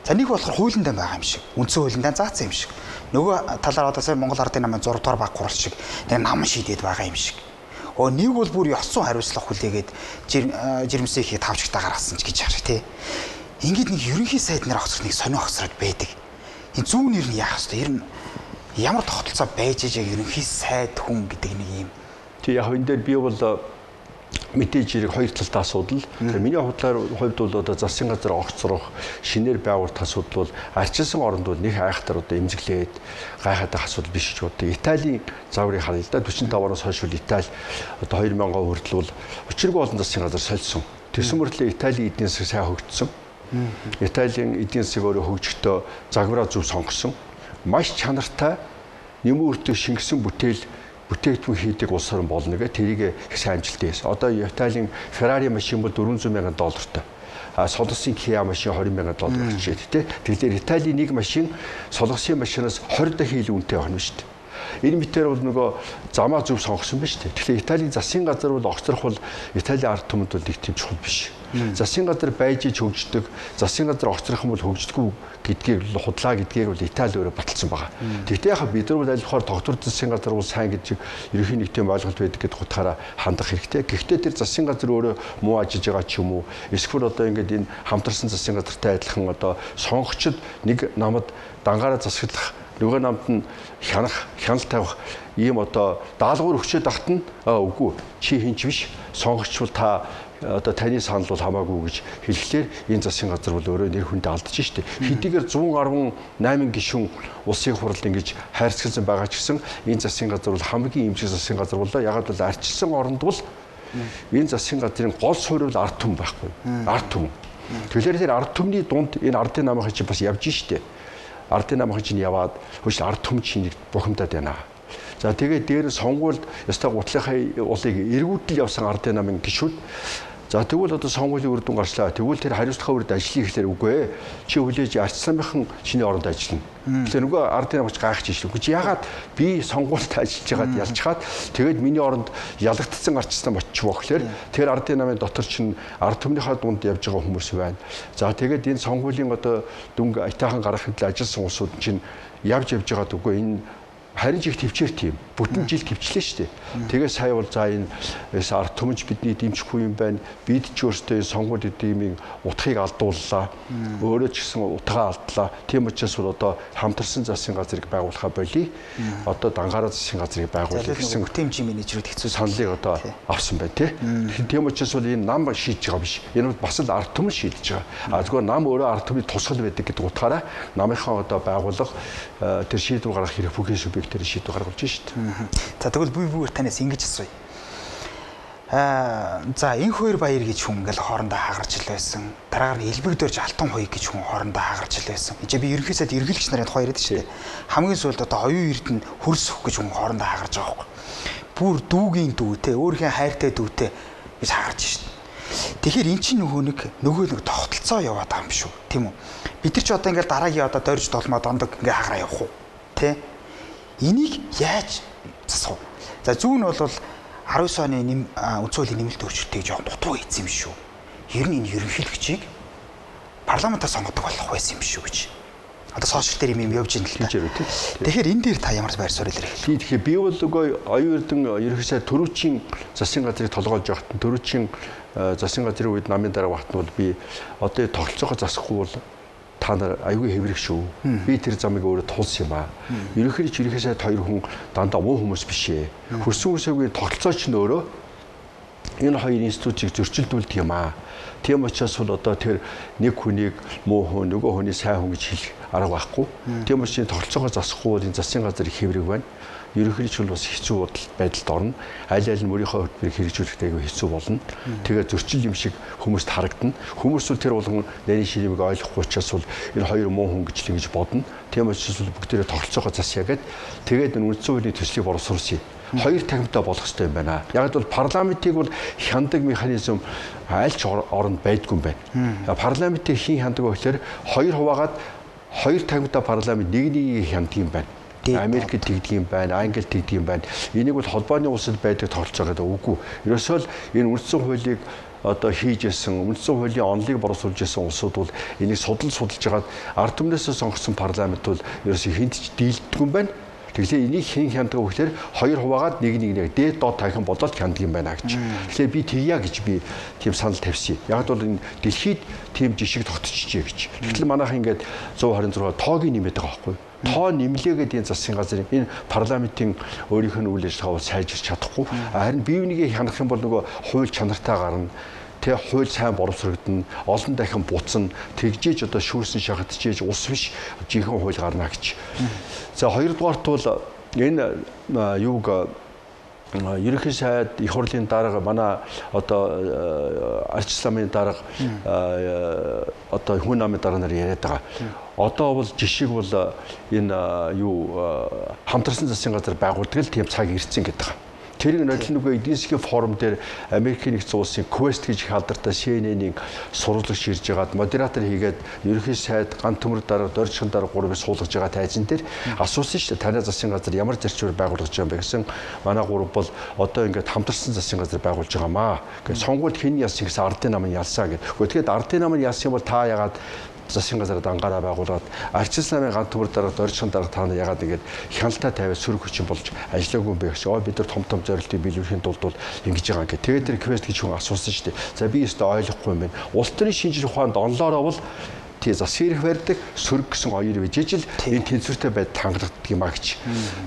Speaker 1: За нэг болохоор хуулиндаа байгаа юм шиг. Үндсэн хуулиндаа заасан юм шиг. Нөгөө талаар одоо сая Монгол Ардын намын 6 дугаар баг хурал шиг нэг нам шийдээд байгаа юм шиг. Нэг бол бүр ёсцон хариуцлага хүлээгээд жирэмсээ хийхэд тавчгтаа гаргасан ч гэж харах тий. Ингээд нэг ерөнхий сайд нар хоцрох нэг сонио хоцроод байдаг. энэ зүүн нэр нь яах вэ? Ер нь ямар тогтолцоо байж ижээ ерөнхий сайд хүн гэдэг нэг юм.
Speaker 2: Тэг яг энэ дээр би бол мэдээж хэрэг хоёр талтай асуудал. Тэгээ миний хувьд бол одоо засгийн газар огт сурах, шинээр байгуулах асуудал бол арчилсан оронд бол нэг айхтар одоо эмзэглээд гайхаад асуудал биш ч одоо Италийн загварыг харъя л да 45 оноос хойш Итали одоо 2000 хүртэл бол учиргүй олон засгийн газар солисон. Тэсэн мөртлөө Италийн эдийн засаг сайн хөгжсөн. Италийн эдийн засаг өөрөө хөгжөхдөө загвараа зөв сонгосон. Маш чанартай нэмэн өртөө шингэсэн бүтээгдэхүүн хийдэг улс орн болно гэх тэрийг их сайн амжилттай хийсэн. Одоо Италийн Ferrari машин бол $400,000. Солонгосын Kia машин $20,000 орчээд тий. Тэгэхээр Италийн нэг машин солонгосын машинаас 20 дахин илүү үнэтэй байна шүү дээ. Энэ мэтэр бол нөгөө замаа зөв сонгосон байна шүү дээ. Тэгэхээр Италийн засгийн газар бол огцрох бол Италийн ард түмэнд бол нэг тийм чухал биш. Засгийн газар байж иж хөгждөг, засгийн газар огцрох юм бол хөгждөггүй гэдгийг худлаа гэдгийг бол Итали өөрөө баталсан байгаа. Тэгтээ яхаа бид нар бол аль болохоор тогтвор засгийн газар бол сайн гэж ерөнхий нэгтийн ойлголт байдаг гэдээ утгаараа хандах хэрэгтэй. Гэхдээ тэр засгийн газар өөрөө муу ажиллаж байгаа ч юм уу, эсвэл одоо ингээд энэ хамтарсан засгийн газартай адилхан одоо сонгогчд нэг намд дангаараа засаглах, нөгөө намд нь хянал тавих ийм одоо даалгавар өгчөөд ахт нь үгүй чи хинч биш сонгогч бол та одоо таны санал бол хамаагүй гэж хэлэхлээр энэ засгийн газар бол өөрөө нэр хүндээ алдаж штеп. Хэдийгээр 118 гишүүн улсын хурал ингэж хайрцагсан байгаа ч гэсэн энэ засгийн газар бол хамгийн эмчиг засгийн газар болоо. Ягаад бол арчилсан оронд бол энэ засгийн газрын гол суурь бол ард түмэн байхгүй. Ард түмэн. Тэгэхээр тэр ард түмний дунд энэ ардын намын чинь бас явж штеп. Ардын намын чинь яваад хөөш ард түмэн чинь бухимдаад байна. За тэгээд дээр сонгуульд ёстой гутлынхаа улыг эргүүдэл явсан ардын намын гишүүд. За тэгвэл одоо сонгуулийн үр дүн гарчлаа. Тэгвэл тэр хариуцлагын үрд ажиллая гэхлээр үгүй ээ. Чи хүлээж арчсанбайхан чиний оронд ажиллана. Тэгэхээр нөгөө ардын намч гайхаж ишл. Үгүй чи ягаад би сонгуульд ажиллаж байгаад ялчхаад тэгээд миний оронд ялагдсан арчсан очив гэхлээр тэр ардын намын дотор чинь ард түмнийхээ дунд явж байгаа хүмүүс байна. За тэгээд энэ сонгуулийн одоо дүнг айтайхан гаргахын тулд ажилласан улсууд чинь явж байгаад үгүй энэ харин ч их төвчээр тийм бүтэн жил төвчлээ шүү дээ. Тэгээ сая бол за энэ ард түмэнч бидний дэмжихгүй юм байна. Бид ч өөрсдөө сонгуульд эдийн утгыг алдууллаа. Өөрөө ч гэсэн утгаа алдлаа. Тийм учраас бол одоо хамтарсан засгийн газрыг байгуулахаа болий. Одоо дангаараа засгийн газрыг байгуулах гэсэн
Speaker 1: бүтэмжийн менежерүүд хэцүү
Speaker 2: саналыг одоо авсан байна тий. Тийм учраас бол энэ нам шийдэж байгаа биш. Энэ бас л ард түмэн шийдэж байгаа. Зүгээр нам өөрөө ард түмний тусгал байдаг гэдэг утгаараа намынхаа одоо байгуулах тэр шийдвэр гаргах хэрэг бүхэн субъект тэр шийдвэр гаргуулж шүү дээ.
Speaker 1: За тэгвэл бие танаас ингэж асууя. За энх хоёр баяр гэж хүн ингээл хоорондоо хагарч ил байсан. Дараагаар нь элбэгдэрж алтан хуйг гэж хүн хоорондоо хагарч ил байсан. Эцээ би ерөнхий сайд эргэлгч нарын хоёр гэдэг шүү дээ. Хамгийн сүүлд одоо оюун эрдэнэ хөрс өгөх гэж хүн хоорондоо хагарч байгаа байхгүй. Бүр дүүгийн дүү те өөрхийн хайртай дүүтэй гэж хагарч шүү дээ. Тэгэхээр эн чинь нөгөө нэг тогтолцоо яваад байгаа юм шүү. Тийм үү? Бид нар ч одоо ингээл дараагийн одоо дорж долмоо дондог ингээ хагараа явах уу? Тэ? Энийг яаж засах вэ? За зүүн нь бол 19 оны үндсэн хуулийн нэмэлт өөрчлөлтийг жоохон дутуу хийсэн юм шүү. Ер нь энэ ерөнхийлөгчийг парламентаар сонгодог болох байсан юм шүү гэж. Одоо сошиал дээр юм явж ийн л та. Тэгэхээр энэ дээр та ямар байр суурь илэрхийлэх?
Speaker 2: Тэгэхээр би бол үгүй оюун эрдэнэ ерөнхий сайд төрүүчийн засгийн газрыг толгойлж явахт төрүүчийн засгийн газрын үед намын дараа багт нь бол би одоо тогтолцоогоо засахгүй бол та нар аюулгүй хэврэх шүү. Би тэр замыг өөрөө тулсан юм аа. Ерөнхий сайд хоёр хүн дандаа муу хүмүүс биш ээ. Хөрсөн үсгийн тогтолцоо ч нөөрөө энэ хоёр институтыг зөрчилдүүлдэг юм аа. Тийм учраас бол одоо тэр нэг хүнийг муу хүн, нөгөө хүний сайн хүн гэж хэлэх арга байхгүй. Тийм учраас тогтолцоогоо засахгүй бол энэ засгийн газар их хэврэг байна. Ерөнхийдөө бол бас хэцүү байдалд орно. Аль аль нь өөрийнхөө хөтөлбөрийг хэрэгжүүлэхдээ айгүй хэцүү болно. Тэгээд зөрчил юм шиг хүмүүст харагдана. Хүмүүс бол тэр болгон нарийн ширмийг ойлгохгүй учраас бол энэ хоёр муу хүн гэж л ингэж бодно. Тийм учраас бол бүгдээрээ тогтолцоогоо засъя гэд тэгээд энэ үндсэн хуулийн төслийг боловсруулсан. Хоёр тахимтай болох хэрэгтэй юм байна. Яг бол парламентыг бол хяндаг механизм аль ч оронд байдгүй юм байна. Парламентыг хийн хяндаг гэхээр хоёр хуваагаад хоёр тахимтай парламент нэг хяндаг юм байна. Америкт тэгдэг юм байна, Англид тэгдэг юм байна. Энийг бол холбооны улсад байдаг тогтолцоо гэдэг үгүй. Ерөөсөө л энэ үндсэн хуулийг одоо хийж исэн, үндсэн хуулийн онолыг боловсруулж исэн улсууд бол энийг судалж жагаад ард түмнээсээ сонгосон парламент бол ерөөсөө хинт ч дийлдэг юм байна. Тэгэхээр энийг хэн хяндаг вэ гэхээр хоёр хуваагаад нэг дээд доод тавих бодоод хяндаг юм байна гэж. Тэгэхээр би тэгья гэж би тийм санал тавьсан. Яг бол энэ дэлхийд тийм жишг тогтчихжээ гэж. Гэтэл манайх ингээд 126 тоогийн нэмээд байгаа байхгүй юу? Тоо нэмлээгээд энэ засгийн газрын энэ парламентын өөрийнх нь үйл ажиллагаа сайжирч чадахгүй. Харин бие бинийгээ хянах юм бол нөгөө хууль чанартай гарна. Тэ хууль сайн боловсрогдно, олон дахин буцна, тэгжээж одоо шүүрсэн шахагдчихээж ус биш жинхэнэ хууль гарна гэж. За хоёрдугаарт бол энэ юуг ерөнхий сайд их хурлын дарга манай одоо арчисламын дарга одоо хүн намын дарга нар яриад байгаа. Одоо бол жишг бол энэ юу хамтарсан засгийн газар байгуулдаг л тийм цаг ирсэн гэдэг. Тэрийг нодлонгүй эдийн засгийн форум дээр Америкийн нэгдсэн улсын Quest гэж их алдартай CNN-ийн сурвалжлагч ирж байгаад модератор хийгээд ерөнхий сайд ганц төмөр дарга, дөржин дарга гурвыг суулгаж байгаа тайзан дээр асуусан шүү дээ. Танай засгийн газар ямар зарчмаар байгуулж байгаа юм бэ гэсэн. Манай гурав бол одоо ингээд хамтарсан засгийн газар байгуулж байгаамаа. Ингээд сонгуульд хэн ялсан гэсэн ардын намын ялсаа гэдэг. Тэгэхэд ардын намын ялсан бол та ягаад засгийн газар дангаараа байгуулад арчисламын ганц төмөр дарга, дөржин дарга та нар ягаад ингээд хяналтаа тавиад сөрөг хүчин болж ажиллаагүй юм бэ гэж. Бид нар том зорилтыг биелүүлэхийн тулд бол ингэж байгаа юм. Тэгээд тэр Quest гэж хүн асуусан шүү дээ. За би өөртөө ойлгохгүй юм байна. Улс төрийн шинжлэх ухаанд онлоороо бол тий засгийн эрх барьдаг сөрөг гэсэн оёр бижижил энэ тэнцвэртэй байдал хангагддаг юм а гэж.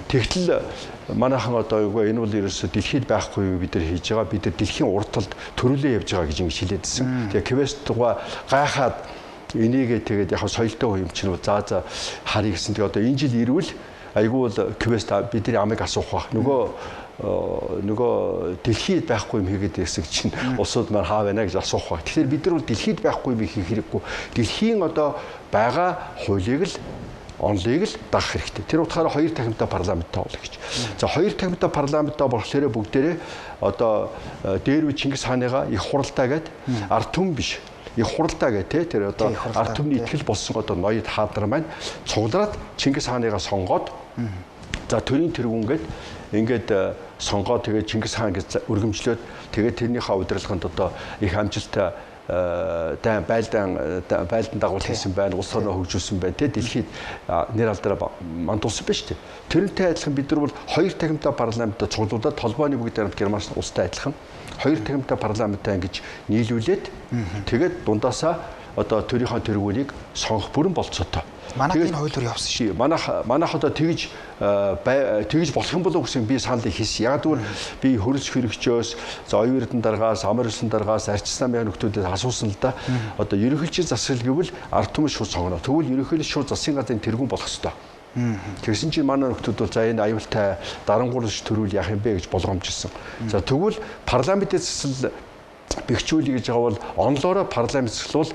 Speaker 2: Тэгтэл манайхан одоо юу энэ бол ерөөсө дэлхийд байхгүй юу бид нар хийж байгаа. Бид нар дэлхийн урт талд төрүүлээ явж байгаа гэж ингэж хэлээдсэн. Тэгээ Quest-га гайхаад энийгээ тэгээд яг соёлтой юм чинь за харъя гэсэн. Тэгээ одоо энэ жил ирвэл айгүй бол Quest бидний амыг асуух бах. Нөгөө дэлхийд байхгүй юм хийгээд ирсэн чинь улсууд маань хаа байна гэж асуух бах. Тэгэхээр бид нар бол дэлхийд байхгүй юм хийх хэрэггүй. Дэлхийн одоо байгаа хуулийг л онлыг л дагах хэрэгтэй. Тэр утгаараа хоёр тахимтай парламенттай бол гэж. За хоёр тахимтай парламенттай болохоор бүгдээрээ одоо дээр үе Чингис хааныгаа их хуралдаа гээд ард түмэн биш. Их хуралдаа гэх тэр одоо ард түмний итгэл болсон одоо ноёд хаадар маань цуглараад Чингис хааныгаа сонгоод за төрийн тэргүүнгээд ингээд сонгоод тэгээд Чингис хаан гэж өргөмжлөөд тэгээд тэрнийхээ удирдлаганд одоо их амжилттай байлдан дагуул хийсэн байна, улс орноо хөгжүүлсэн байна. Тэ дэлхийд нэр алдраа мандуулсан байна шүү дээ. Тэрнтэй адилхан бид нар бол хоёр тахимтай парламенттай цуглуулад толгойн бүгд хамт Герман улстай адилхан хоёр тахимтай парламенттай ингэж нийлүүлээд тэгээд дундаасаа одоо төрийнхөө тэргүүнийг сонгох бүрэн болцоотой.
Speaker 1: Манайх энэ хуулиар явсан шүү.
Speaker 2: Манайх одоо тэгж болох юм болов гэсэн би саналыг хийсэн. Яг тэгвэл би хөрөж хэрэгчөөс, за оюун эрдэнэ даргаас, амар элсэн даргаас, арчисламын нөхдүүдэд асуусан л да. Одоо ерөнхийлөгчийн засаг гэвэл ард түмэн шууд сонгоно. Тэгвэл ерөнхийлөгч шууд засгийн газрын тэргүүн болох ёстой. Тэгсэн чинь манай нөхдүүд бол за энэ аюултай дарангуйлж төрүүл яах юм бэ гэж болгоомжлсон. За тэгвэл парламентын засал бэхжүүлэх гэж байгаа бол онлоороо парламент засал бол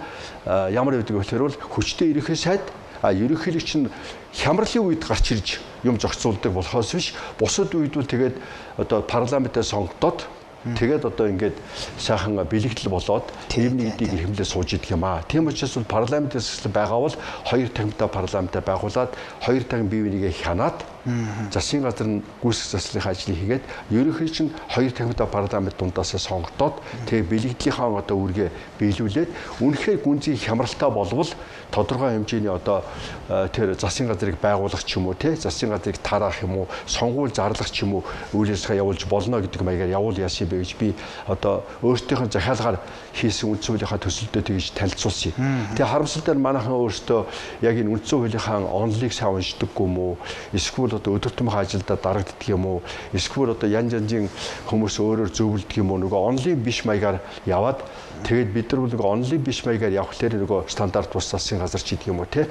Speaker 2: ямар байдаг вэ гэхээр хүчтэй ерөнхий сайд ерөнхийлөгч нь хямралын үед гарч ирж юм зохицуулдаг болохоос биш бусад үед бол тэгээд одоо парламентаа сонгодоод тэгээд одоо ингээд сайхан бэлэгдэл болоод ийм нэгдийг эрхэмлээ сууж идэг юм аа. Тийм учраас бол парламентын засал байгаа бол хоёр тахимтай парламентаа байгуулад хоёр тахим бие бинийгээ хянаад засгийн газар нь гүйцэтгэх заслын ажлыг хийгээд ерөнхийдөө чинь хоёр тахимтай парламент дундаасаа сонгогдоод тэгээ бэлэгдлийнхаа одоо үргээ биелүүлээд үнэхээр гүнзгий хямралтай болвол тодорхой хэмжээний одоо тэр засгийн газрыг байгуулах ч юм уу те засгийн газрыг тараах юм уу сонгуул зарлах ч юм уу үйл ажиллагаа явуулж болно гэдэг маягаар явуул яасан бэ гэж би одоо өөртөөхөн захиалгаар хийсэн үндсэн хуулийнхаа төсөлдөө тэгж танилцуулсан. Тэгээ харамсалтай нь манайхан өөртөө яг энэ үндсэн хуулийнхаа онлыг сайн уншдаггүй юм уу эсвэл одоо өдөр тутмын ажилдаа дарагддаг юм уу эсвэл одоо янз янзын хүмүүс өөрөөр зөвлөдөг юм уу нөгөө онлайн биш маягаар яваад тэгээд бид нар нөгөө онлайн биш маягаар явхлаар нөгөө стандарт бус засгийн газар ч гэдэг юм уу те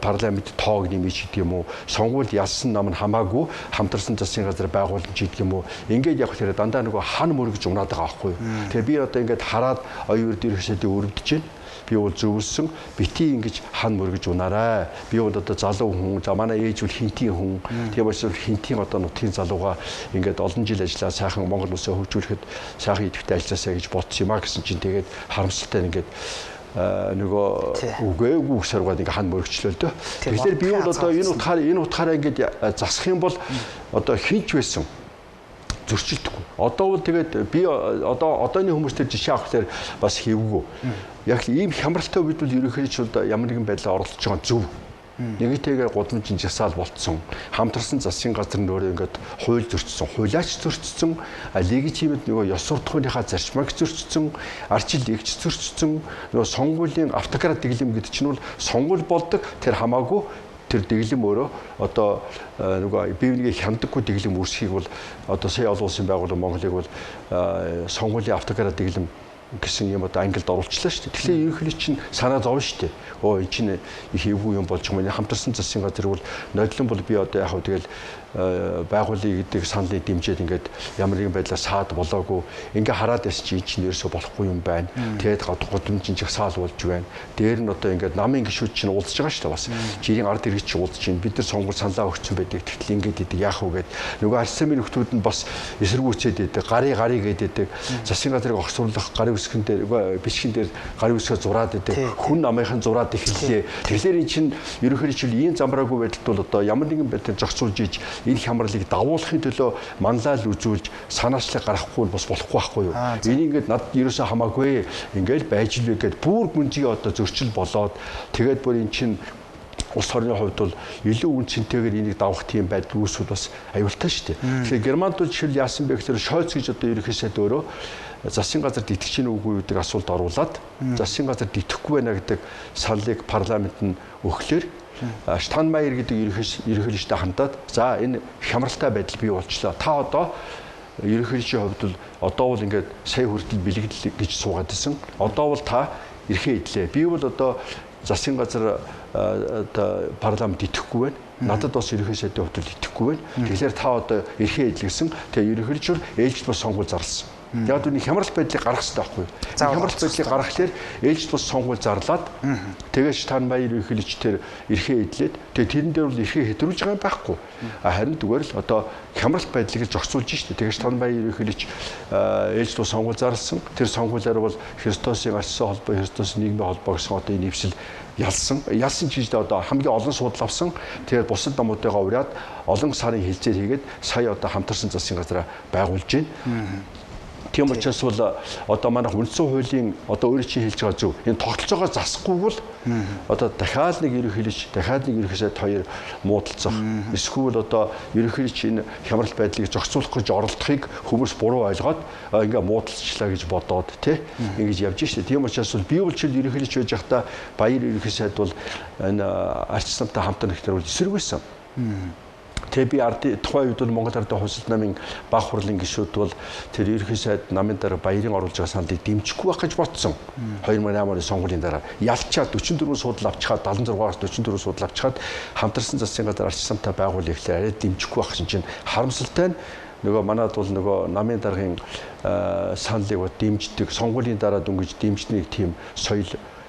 Speaker 2: парламент тоог нэмэж гэдэг юм уу сонгуульд ялсан нам нь хамаагүй хамтарсан засгийн газар байгуулж гэдэг юм уу ингээд явхлаар дандаа нөгөө хан мөргөж унаад байгаа байхгүй юу. Тэгээ би одоо ингээд хараад оюун эрдэнэ хэрэгсэдийг өрөвдөж байна. Би бол зөвлөсөн бити ингэж хан мөргөж унаарай. Би бол одоо залуу хүн, за манай ээж бол хинтийн хүн. Тийм учраас хинтийн одоо нутгийн залууга ингээд олон жил ажиллаа сайхан Монгол улсаа хөгжүүлэхэд сайхан идэвхтэй ажилласаа гэж бодсон юм а гэсэн чинь тэгээд харамсалтай ингээд нөгөө үгээгүй саргаад ингээ хан мөрөгчлөө л дөө. Тэгэхээр би бол одоо энэ утгаараа ингээд засах юм бол одоо хинч байсан зөрчилдөхгүй. Одоо бол тэгээд би одооны хүмүүстээр жишээ авахлаар бас хийвгүй. Яг ийм хямралтай үед бол ерөнхийдөө ямар нэгэн байдлаар оролцож байгаа зөв. Нэгтэйгээр гудамжийн жагсаал болцсон. Хамтарсан засгийн газар нөрөө ингээд хууль зөрчсөн, хуулиач зөрчсөн, легитимэд нөгөө ёс суртахууныхаа зарчмыг зөрчсөн, арчил эгч зөрчсөн, нөгөө сонгуулийн автократ дэглэм гэдэг чинь бол сонгуул болдог тэр хамаагүй тэр дэглэм өөрөө одоо нөгөө бие биенийг хяндаггүй дэглэм үүсхийг бол одоо сая олон улсын байгууллага Монголыг бол сонгуулийн автократ дэглэм гэсэн юм одоо ангилд оруулчлаа шүү дээ. Тэгэхээр ерөнхийдөө чинь санаа зовно шүү дээ. Оо энэ чинь их эвгүй юм болж байгаа юм. Хамтарсан засгийн газар бол нодлон бол би одоо яг хөө тэгэл байгуулъя гэдэг саналыг дэмжиж ингээд ямар нэгэн байдлаар саад болоогүй. Ингээ хараад яс чи чинь ерөөсө болохгүй юм байна. Тэгээд гудамжин жагсаал болж байна. Дээр нь одоо ингээд намын гишүүд чинь уулзж байгаа шүү дээ бас. Жирийн ард иргэд чинь уулзж байна. Бид нар сонгуул саналаа өгсөн байдаг. Тэгтэл ингээд идэг яах вэ гэд. Нөгөө арсамын нөхдүүд нь бас эсэргүүцээд идэг. Гарыг гэдэг. Засгийн газрыг огцруулах гарын үсгэн дээр бичгэн дээр гарын үсгээ зураад идэг. Хүн намынхан зураад эхэллээ. Тэгэхээр эн чинь ерөнхийдөө ийм замбраагүй байдалд бол одоо ямар нэгэн байдлаар зохицуулж иж энэ хямралыг давуулахын төлөө манлайл үзүүлж санаачлаг гаргахгүй бас болохгүй байхгүй юу. Энийг ингээд над ерөөсөө хамаагүй ингээд байж л гээд бүр гүнзгий одоо зөрчил болоод тэгээд бүр эн чинь улс орны хувьд бол илүү үнцэнтэйгээр энийг давах тийм байдал үүсвэл бас аюултай шүү дээ. Тэгэхээр Германд бол жишээл яасан бэ гэхээр Шольц гэж одоо ерөнхий сайд өөрөө засгийн газарт итгэж гин үгүй гэдэг асуулт оруулаад засгийн газарт итгэхгүй байна гэдэг саналыг парламент нь өгөхлөөр Штайнмайер гэдэг ерөнхийлөгчтэй хандаад за энэ хямралтай байдал бий болчлоо. Та одоо ерөнхийлөгчийн хувьд бол одоо бол ингээд сая хүртэл бэлэгдэл гэж суугаад байсан. Одоо бол та эрхээ идлээ. Би бол одоо засгийн газар одоо парламент итгэхгүй байна. Надад бас ерөнхий сайдын хувьд итгэхгүй байна. Тэгэхээр та одоо эрхээ идлгэсэн. Тэгээ ерөнхийлөгчөөр ээлжид бас сонгуул зарласан. Яг үүний хямрал байдлыг гаргах хэрэгтэй байхгүй юу? Хямрал байдлыг гаргахлаар ээлжид бас сонгуул зарлаад тэгээд Штайнмайер ерөнхийлөгчдөр эрхээ идлээд тэгээд тэрэн дээр бол эрхээ хэтрүүлж байгаа юм байхгүй. Харин зүгээр л одоо хямрал байдлыг зохицуулж штэ. Тэгээд Штайнмайер ерөнхийлөгч ээлжид бас сонгуул зарласан. Тэр сонгуулиар бол Христосын арчсан холбоо, Христосын нийгмийн холбоо гэсэн одоо энэ нэвсэл ялсан ч гэж одоо хамгийн олон судал авсан. Тэгээд бусад намуудыгаа ураад олон сарын хилцээр хийгээд сая одоо хамтарсан засгийн газараа байгуулж байна. Тийм учраас бол одоо манайх үндсэн хуулийн одоо өөрөө чинь хэлж байгаа зөв. Энэ тогтолцоогоо засахгүй бол одоо дахиад нэг ерөнхий сайд хоёр муудалцах. Эсвэл одоо ерөнхийдөө энэ хямрал байдлыг зохицуулах гэж оролдохыг хүмүүс буруу ойлгоод ингээ муудалцчлаа гэж бодоод тий ингэж явж штэ. Тийм учраас бол би бол чил ерөнхийдөө байж байхдаа баяр ерөнхий сайд бол энэ арч самтай хамтар нэгтэр бол эсэргүүцсэн. Тэгээ би тухайн үед бол Монгол Ардын хувьсалт намын баг хурлын гишүүд бол тэр ерөнхий сайд намын дараа баярын оруулж байгаа саналыг дэмжихгүй байх гэж бодсон. 2008 оны сонгуулийн дараа ялчаад 44 судал авчихад 76-аас 44 судал авчихад хамтарсан засгийн газар арч самтай байгуулъя гэхлээр арай дэмжихгүй байх чинь харамсалтай нь нөгөө манад бол нөгөө намын даргын саналыг дэмждэг сонгуулийн дараа дүнгиж дэмждэг тийм соёл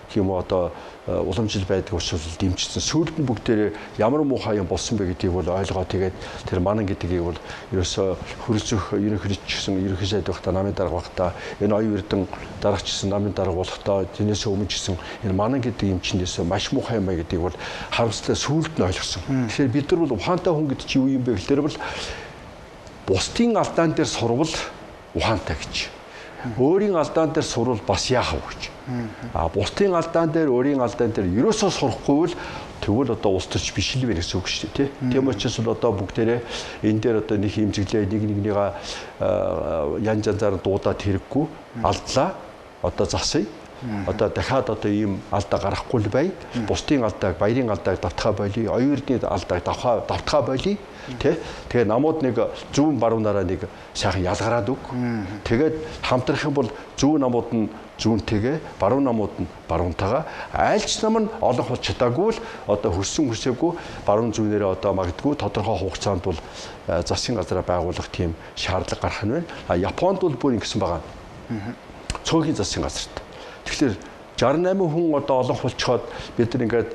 Speaker 2: тийм одоо уламжил байдаг учраас дэмжсэн. Сүүлд нь бүгдээрээ ямар муухай юм болсон бэ гэдгийг бол ойлгоо. Тэгээд тэр манан гэдгийг бол ерөөсө хөрсөх ерөнхийлөгчсөн ерөнхий сайд байхдаа намын дарга байхдаа энэ оюун эрдэн дарагчсан намын дарга болохдоо тэрнээс өмнө гэсэн энэ манан гэдэг юм чинээс маш муухай юм аа гэдгийг бол харамсалтай сүүлд нь ойлгосон. Тэгэхээр бид нар бол ухаантай хүн гэдэг чинь юу юм бэ гэхээр бол бусдын алдаан дээр сурвал ухаантай гэж. Өөрийн алдаан дээр сурвал бас яахав гэж. Бусдын алдаан дээр өөрийн алдаан дээр ерөөсөө сурахгүй бол тэгвэл одоо улс төрч биш л вэ гэсэн үг шүү дээ. Тийм учраас бол одоо бүгдээрээ энэ дээр одоо нэг хэмжиглээ нэг нэгнийгаа янз янзаар дуудаад хэрэггүй алдлаа одоо засъя. Одоо дахиад одоо ийм алдаа гарахгүй л бай. Бусдын алдааг, баярын алдааг давтахаа болиё. Оюун эрдний алдааг давтахаа болиё. Тэгээ намууд нэг зүүн баруун нараа нэг сайхан ялгараад өг. Тэгээд хамтрах юм бол зүүн намууд нь зүүнтэйгээ, баруун намууд нь баруунтайгаа айлч нам нь олох бол чадаагүй л одоо хөрсөн хүсээгүй баруун зүүнээрээ одоо магадгүй тодорхой хугацаанд бол засгийн газараа байгуулах тийм шаардлага гарах нь байна. Японд бол бүр ингэсэн байгаа. Цөөхөн засгийн газарт. Тэгэхээр 68 хүн одоо олон болцоход бид нар ингээд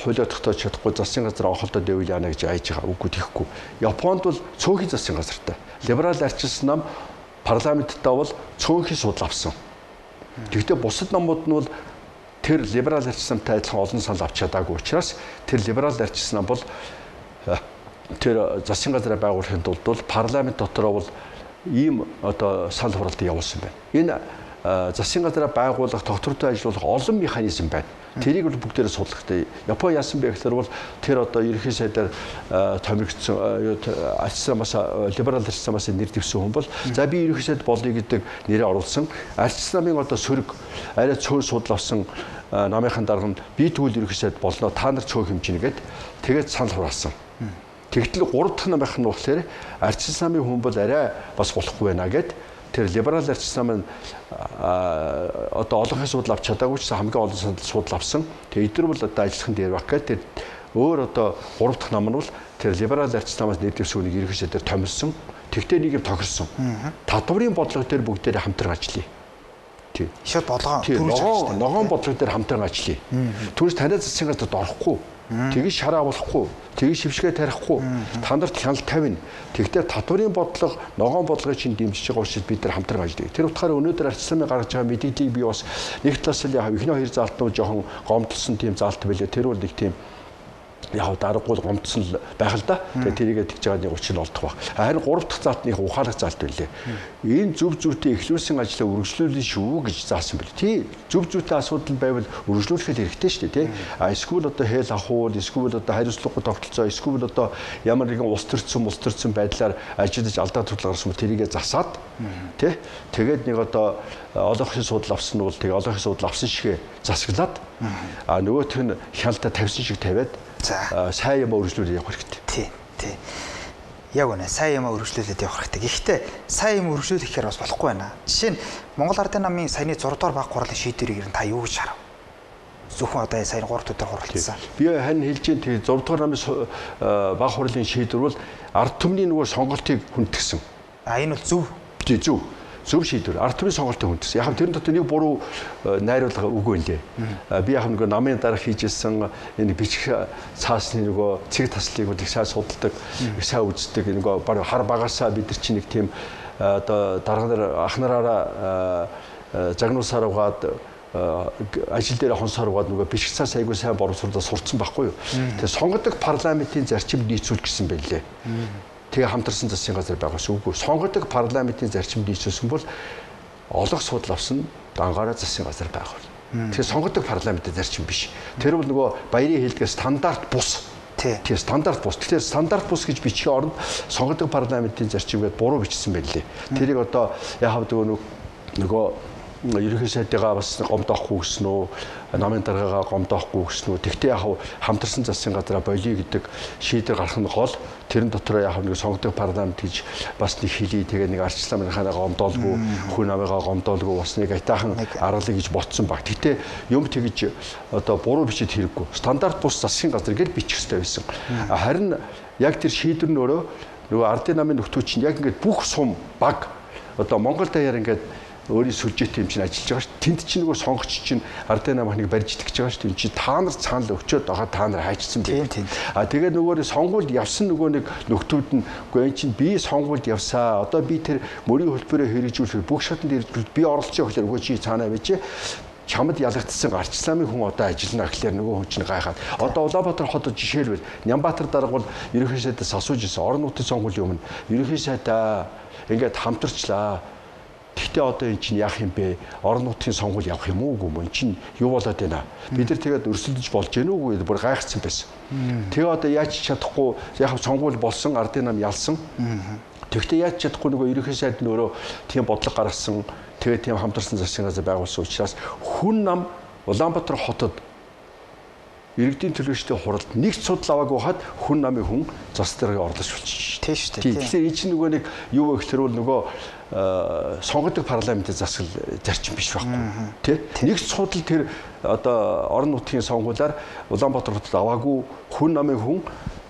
Speaker 2: хуулиа тогтоож чадахгүй засгийн газар анхолдоо дэвэл яана гэж айж байгаа үгүй тийхгүй. Японд бол цөөхөн засгийн газартай. Либерал арчилсан нам парламенттай бол цөөхөн судал авсан. Гэхдээ бусад намууд нь бол тэр либерал арчилсантай адилхан олон санал авч чадаагүй учраас тэр либерал арчилсан нам бол тэр засгийн газараа байгуулахын тулд бол парламент дотороо бол ийм одоо санал хураалтыг явуулсан байна. Энэ засгийн газараа байгуулах тогтвортой ажиллах олон механизм байна. Тэрийг бол бүгдээрээ судлах хэрэгтэй. Япон яасан бэ гэхээр бол тэр одоо ерөнхий сайдаар томирогдсон альцсамаас либерал альцсамаас нэр дэвсэн хүн бол за би ерөнхий сайд болъё гэдэг нэрээ оруулсан. Альцс намын одоо сөрөг арай цөөн судал авсан намынхан дарга нь би тэгвэл ерөнхий сайд болно. Та нар цөөх хэмжинэ гэд тэгээд санал хураасан. Тэгтэл 3 дахь намынхан нь болохоор альцс намын хүн бол арай бас болохгүй байна гэд тэр либерал альцс нам нь одоо олонхын судал авч чадаагүй ч хамгийн олон судал авсан. Тэгээд эдгээр бол одоо ажиллахын дээр баг гэд тэр өөр одоо 3 дахь нам нь бол тэр либерал альцс намаас нэр дэвсэн үнийг ерөнхий сайдаар томилсон. Тэгтээ нэг юм тохирсон. Татварын бодлого дээр бүгдээрээ хамтран ажиллая. Тий.
Speaker 1: Шууд бодлого
Speaker 2: ногоон бодлого дээр хамтран ажиллая. Түүнээс танай засгийн газарт орохгүй. Тэгж шараа болохгүй. Тэгж шившгээ тарихгүй. Та нарт хяналт тавина. Тэгтээ татварын бодлого, ногоон бодлогыг чинь дэмжиж байгаа учраас бид нар хамтран ажиллая. Тэр утгаараа өнөөдөр арчилсан гаргаж байгаа мэдээллийг би бас нэг талаас нь яг ихний хоёр заалтнууд жоохон гомдлсон тийм заалт байлээ. Тэр бол нэг тийм яг дараагүй гомдсон байх л да. Тэгээ тэрийгээ тэгж байгаа нэг учир нь олдох баг. Харин 3 дахь заалтных ухаалаг заалт байлээ. Энэ зөв зүйтэй эхлүүлсэн ажлаа үргэлжлүүлнэ шүү гэж заасан байл. Тий, зөв зүйтэй асуудал байвал үргэлжлүүлэх хэрэгтэй шүү дээ, тий. Эсвэл одоо хэл ахуул, эсвэл одоо хариуцлагагүй тогтолцоо, эсвэл одоо ямар нэгэн улс төрсөн байдлаар ажиллаж алдаа турлал гарсан бол тэрийгээ засаад, тий. Тэгээд нэг одоо олонхын судал авсан нь бол тэгээ олонхын судал авсан шигээ засаглаад нөгөөх нь хяналтаа тавьсан шиг тавиад сайн юм өргөжлүүлээд явах хэрэгтэй.
Speaker 1: Тий. Яг үнэ сайн юм өргөжлүүлээд явах хэрэгтэй. Гэхдээ сайн юм өргөжлүүлэх гэхээр бас болохгүй байна. Жишээ нь Монгол Ардын намын саяны 6 дугаар баг хурлын шийдвэрийг та юу гэж харав? Зөвхөн одоо сая 3 дахь хурлцсан.
Speaker 2: Би хань хэлж дээ тэгээ 6 дугаар намын баг хурлын шийдвэр бол ард түмний нөгөө сонголтыг хүндэтгсэн.
Speaker 1: Энэ бол зөв.
Speaker 2: Зөв. Зөв шийдвэр. Ард түмний сонголтыг хүндэтгсэн. Яг тэрэн дотор нэг буруу найруулга үгүй нэлээ. Би яг нөгөө намын дарга хийжсэн энэ бичих цаасны нөгөө цэг таслыг бол их сайн судалдаг, их сайн үздэг. Нөгөө баг хар багасаа бид нар чинь нэг тийм одоо дарга нар ах нараараа загнуусаар угаад ажил дээр хонсоор угаад нөгөө бичих цаас айгүй сайн боромжлуулаад сурцсан байхгүй юу. Тэгээ сонгодог парламентын зарчим нийцүүл гэсэн байлээ. Тэгээ хамтарсан засгийн газар байгаас үгүй. Сонгодог парламентын зарчим нийцүүлсэн бол олох судал авсан дангаараа засгийн газар байх бол. Тэгээ сонгодог парламентын зарчим биш. Тэр бол нөгөө баярын хэлдгээр стандарт бус. Тий, стандарт бус. Тэгэхээр стандарт бус гэж бичгийн оронд сонгодог парламентын зарчим гэдээ буруу бичсэн байлээ. Тэрийг одоо яхав нөгөө ерөнхий сайдыгаа бас гомдоохгүй гэсэн үү, намын даргаагаа гомдоохгүй гэсэн үү. Тэгтээ яг хамтарсан засгийн газараа болиё гэдэг шийдвэр гаргах нь гол. Тэрэн дотор яг нэг сонгодог парламент гэж бас нэг хэлий тэгээ нэг арчлаа манайхаа гомдоолгүй, хүн намыгаа гомдоолгүй бас нэг айтаахан аргалыг гэж ботсон баг. Тэгтээ юм тэгж одоо буруу бичиж хэрэггүй. Стандарт бус засгийн газар гэж бичих хэрэгтэй байсан. Харин яг тэр шийдвэр нь нөгөө ардын намын нөхдөө чинь яг ингээд бүх сум баг одоо Монгол даяар ингээд өөрийн сүлжээтэй юм чинь ажиллаж байгаа ш. Тэнд чинь нөгөө сонгогч чинь ардын намыг барьж идэх гэж байгаа ш. Тэнд чинь та нар цаанал өгчөөд байгаа та нар хайчсан байх. Тэгээ нөгөө сонгуульд явсан нөгөө нэг нөхдүүд нь үгүй эн чинь би сонгуульд явсаа. Одоо би тэр мөрийн хөлбөрөө хэрэгжүүлэх бүх шатанд хэрэгжүүл би оролцож явахлаар үгүй чи цаанаа байж чамд ялагдсан арчламын хүн одоо ажиллана гэхлээр нөгөө хүн чинь гайхаад одоо Улаанбаатар хотод жишээлбэл Нямбатар дарга бол ерөнхий сайдаас асууж ирсэн орон нутгийн сонгуулийн өмнө ерөнхий сайдаа ингээд хамтарчлаа. Гэхдээ одоо эн чинь яах юм бэ? Орон нутгийн сонгуул явах юм уу үгүй юм? Эн чинь юу болоод байна? Бид нар тэгээд өрсөлдөж болж гэнэ үгүй бүр гайхацсан байсан. Тэгээ одоо яаж чадахгүй яг сонгуул болсон ардын нам ялсан. Тэгвэл яаж чадахгүй нөгөө ерөнхий сайд нь өөрөө тийм бодлого гаргасан. Тэгээд тийм хамтарсан засгийн газар байгуулсан учраас хүн нам Улаанбаатар хотод иргэдийн төлөөлөлтөй хуралд нэгт судал аваагүй хаад хүн намын хүн зас дээр орлож болчих.
Speaker 1: Тийм шүү дээ.
Speaker 2: Тэгэхээр энэ чинь нөгөө нэг юу вэ гэхээр нөгөө сонгодог парламентын засал зарчим биш байхгүй. Тэ? Нэгт судал тэр одоо орон нутгийн сонгуулиар Улаанбаатар хотод аваагүй хүн намын хүн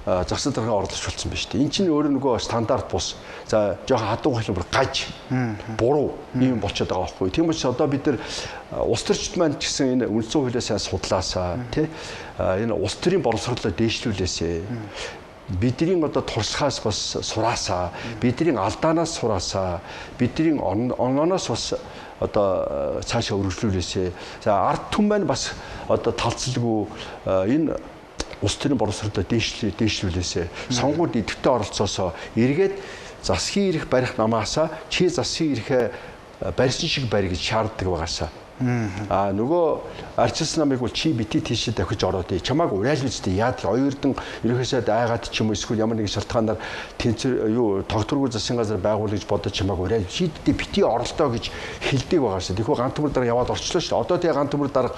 Speaker 2: засал дээр орлож болцсон байна шүү дээ. Энэ чинь өөрөө нөгөө стандарт бус. За жоохон хадуу хэлбэр гаж буруу юм болчиход байгаа байхгүй. Тийм учраас одоо бид нар улс төрчд маань ч гэсэн энэ үндсэн хуулиас сайн судлаасаа тий энэ улс төрийн боловсролоо дээшлүүлээсэ. Бидний одоо туршлагаас бас сураасаа, бидний алдаанаас сураасаа, бидний ононоос бас одоо цаашаа өргөжлүүлээсэ. За ард түмэн маань бас одоо талцлгүй энэ улс төрийн боловсролоо дээшлүүлээсэ. Сонгуульд идэвхтэй оролцоосоо эргээд засгийн ирэх барих намаасаа чи засгийн ирэхээ барьсан шиг барь гэж шаарддаг байгаасаа. Нөгөө арчилсан намыг бол чи бити тийшээ давхиж ороод чамааг уриалж үзтээ яад хоёрдон ерөөсөө айгаад ч юм уу эсвэл ямар нэгэн шалтгаанаар тэнцэр юу тогтворгүй засгийн газар байгуул гэж бодож чамааг уриалж шийддээ бити оролдоо гэж хэлдэг байгаа шээ. Тэгэхгүй ганц төмөр дараа яваад орчлоо шүү дээ. Одоо тэгээ ганц төмөр дараа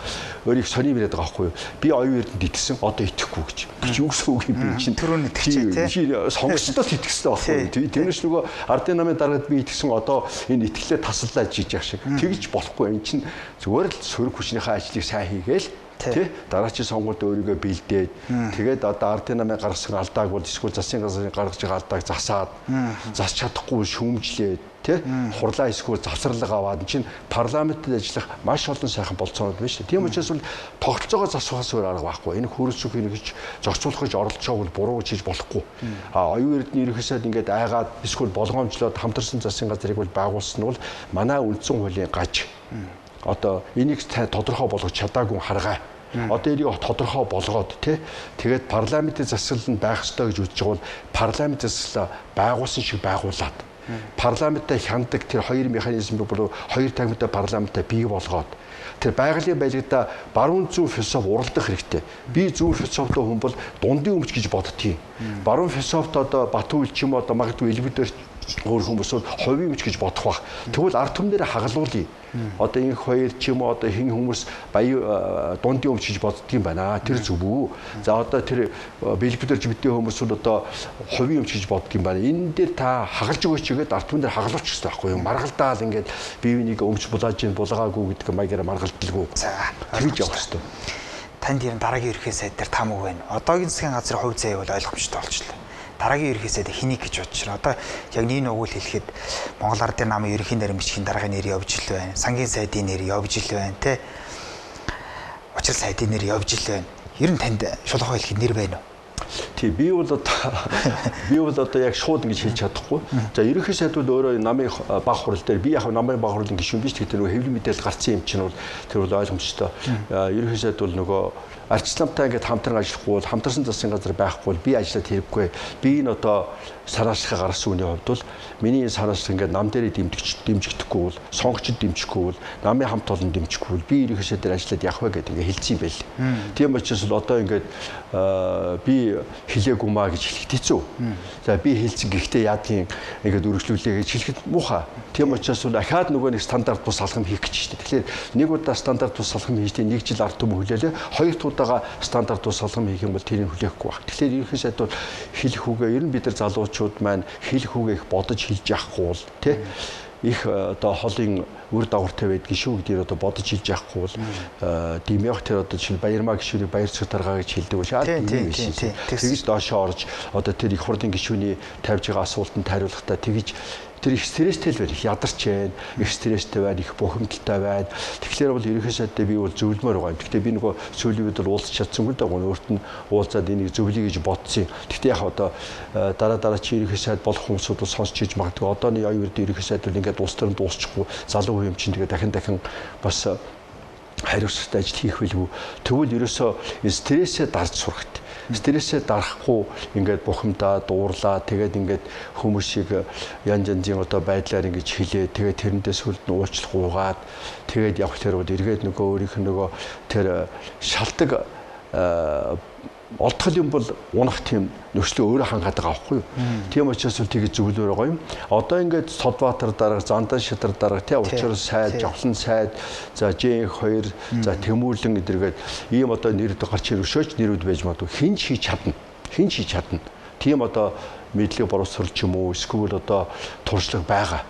Speaker 2: өөрийг сони яриад байгаа байхгүй юу? Би оюун эрдэнэд итгэсэн одоо итгэхгүй гэж. Чи юу гэсэн үг юм бэ чинь?
Speaker 1: Түрүүн итгэж
Speaker 2: тий. Сонгогчдод итгэсэн байхгүй юу? Тэрнээс нөгөө ардын намын дараагад би итгэсэн одоо энэ итгэлээ тасаллаа жиж яах шиг. Тэгж болохгүй. Энэ чинь зүгээр л сөрөг хүчнийхээ ажлыг сайн хийгээл тий дараачийн сонгуульд өөрийгөө бэлдээд тэгээд одоо ардын намын гаргасан алдааг бол эсвэл засгийн газрын гаргаж байгаа алдааг засаад засч чадахгүй шүүмжлээд тий хурлаа эсвэл завсарлага аваад чинь парламентд ажиллах маш олон сайхан болцоонод байна шүү дээ. Тийм учраас бол тогтолцоогоо засахаас өөр арга байхгүй. Энэ хөрөлцөх ингэж зохицуулахж оролцоог бол буруу гэж хийж болохгүй. Оюун эрдэнэ ерөнхийдөө ингээд айгаад эсвэл болгоомжлоод хамтарсан засгийн газрыг бол байгуулсан нь бол манай үндсэн хуулийн гаж одоо энийг тодорхой болгож чадаагүй харгаа. Одоо энийг тодорхой болгоод тэгээд парламентын засаглал нь байх ёстой гэж үзэж байгаа бол парламент засаглалаа байгуулсан шиг байгуулад парламенттай хяндаг тэр хоёр механизм буюу хоёр тагмтай парламенттай бий болгоод тэр байгалийн байлгадаа баруун зүүн философи уралдах хэрэгтэй. Би зүүн философтой хүн бол дундын өмч гэж боддгийг. Баруун философт одоо Батүйл ч юм уу одоо магадгүй элбэдэр өөр хүмүүс бол хувийн өмч гэж бодох бах. Тэгвэл ард түмнээр хагалуулъя. Одоо энэ хоёр ч юм уу одоо хин хүмүүс баян дундын өмч гэж боддгийм байна. Тэр зөв үү? За одоо тэр бэлбэдэрж мэдээ хүмүүс бол одоо хувийн өмч гэж боддгийм байна. Энэ дээр та хагалж өгөөч гэдэг ард түмнээр хагалууч гэсэн байхгүй юу? Маргалдаал ингээд бие биенийг өмч булааж ийн булгаагүй гэдэг маягаар маргалдалгүй. Тэгж явах хэрэгтэй.
Speaker 1: Танд ер нь дараагийн ерхий сайд дээр таамаг байна. Одоогийн засгийн газрын хувь заяа бол ойлгомжтой болчихлоо. Дараагийн ерхий сайд хэнийг гэж бодож байна. Одоо яг нэг өгүүл хэлэхэд Монгол Ардын намын ерөнхий нарийн бичгийн дараагийн нэр явж ил байна. Сангийн сайдын нэр явж ил байна, тэ. Учрал сайдын нэр явж ил байна. Ер нь танд шулуухай хэлэхэд нэр байна уу?
Speaker 2: Тий, би бол одоо яг шууд ингэж хэлж чадахгүй. За ерөнхий сайд бол өөрөө намын баг хурал дээр би яг намын баг хурлын гишүүн биш гэхдээ нөгөө хэвлэл мэдээлэл гарсан юм чинь бол тэр бол ойлгомжтой. Ерөнхий сайд бол нөгөө арчилсантай ингээд хамтран ажиллахгүй бол хамтарсан засгийн газар байхгүй бол би ажиллаад хэрэггүй. Би энэ одоо санаачлахаа гаргасан үний хувьд бол миний энэ санаачлах ингээд нам дээрээ дэмжигдэхгүй бол сонгогчд дэмжихгүй бол намын хамт олон дэмжихгүй бол би ерөнхий сайд дээр ажиллаад явах вэ гэдэг ингээд хэлсэн юм байл. Тийм учраас л одоо ингээд би хэлээгүй маа гэж хэлэхэд хэцүү. За би хэлсэн гэхдээ яадгийн ингээд үргэлжлүүлээ гэж хэлэхэд муухай. Тийм учраас бол ахаад нөгөө нэг стандарт бус салхам хийх гэж шүү дээ. Тэгэхээр нэг удаа стандарт бус салхам хийхдээ нэг жил ард түмэн хүлээлээ. Хоёр дахь стандарт бус салхам хийх юм бол тэрийг хүлээхгүй баг. Тэгэхээр ерөнхий сайд бол хэлэх үгээ ер нь бид нар залуучууд маань хэлэх үгээ их бодож хэлж яахгүй бол тий их одоо холын үр дагавартай байдаг шүү гэдгийг одоо бодож хэлж яахгүй бол димявх тэр одоо чинь баярмаа гишүүнийг баяр цогтаргаа гэж хэлдэг ба шаад тийм биш. Тэгж доошоо орж одоо тэр их хурлын гишүүний тавьж байгаа асуултанд хариулахдаа тэгж тэр их стресстэй л байна, их ядарч байна, их стресстэй байна, их бухимдалтай байна. Тэгэхээр бол ерөнхий сайдтай би бол зөвлөмөр байгаа юм. Гэхдээ би нөгөө сүүлийн үед бол уулзч чадсангүй л даа. Өөрт нь уулзаад энийг зөвлөе гэж бодсон юм. Гэхдээ яг одоо дараа чи ерөнхий сайд болох хүмүүсүүд бол сонсч хийж магадгүй. Одооны оюун эрдэнэ ерөнхий сайд бол ингээд улс төрөнд дуусчихгүй залуу хүн юм чинь тэгээ дахин бас хариуцлагатай ажил хийх билгүй. Тэгвэл ерөөсөө стрессээ дарж сурах хэрэгтэй. Стрессээ дарахгүй ингээд бухимдаа дуурлаа тэгээд ингээд хүмүүсийг янз янзын одоо байдлаар ингэж хилээ тэгээд тэрэндээ сүлд нь уучлах уугаад тэгээд явах тэр бол эргээд нөгөө өөрийнх нь нөгөө тэр шалтгаан олдгол юм бол унах тийм нөхцөлөө өөрөө хангаад байгаа байхгүй юу. Тийм учраас бол тэгээд зөвлөөр байгаа юм. Одоо ингээд Содбаатар дарга, Зандан Шидар дарга, тий Учрал сайд, Жавхлан сайд, за Ж2, за Тэмүүлэн эдэргээд ийм одоо нэрүүд гарч ирвшөөч нэрүүд байж магадгүй. Хин хийж чадна. Тийм одоо мэдлэг боловсрол ч юм уу, эсвэл одоо туршлага байгаа.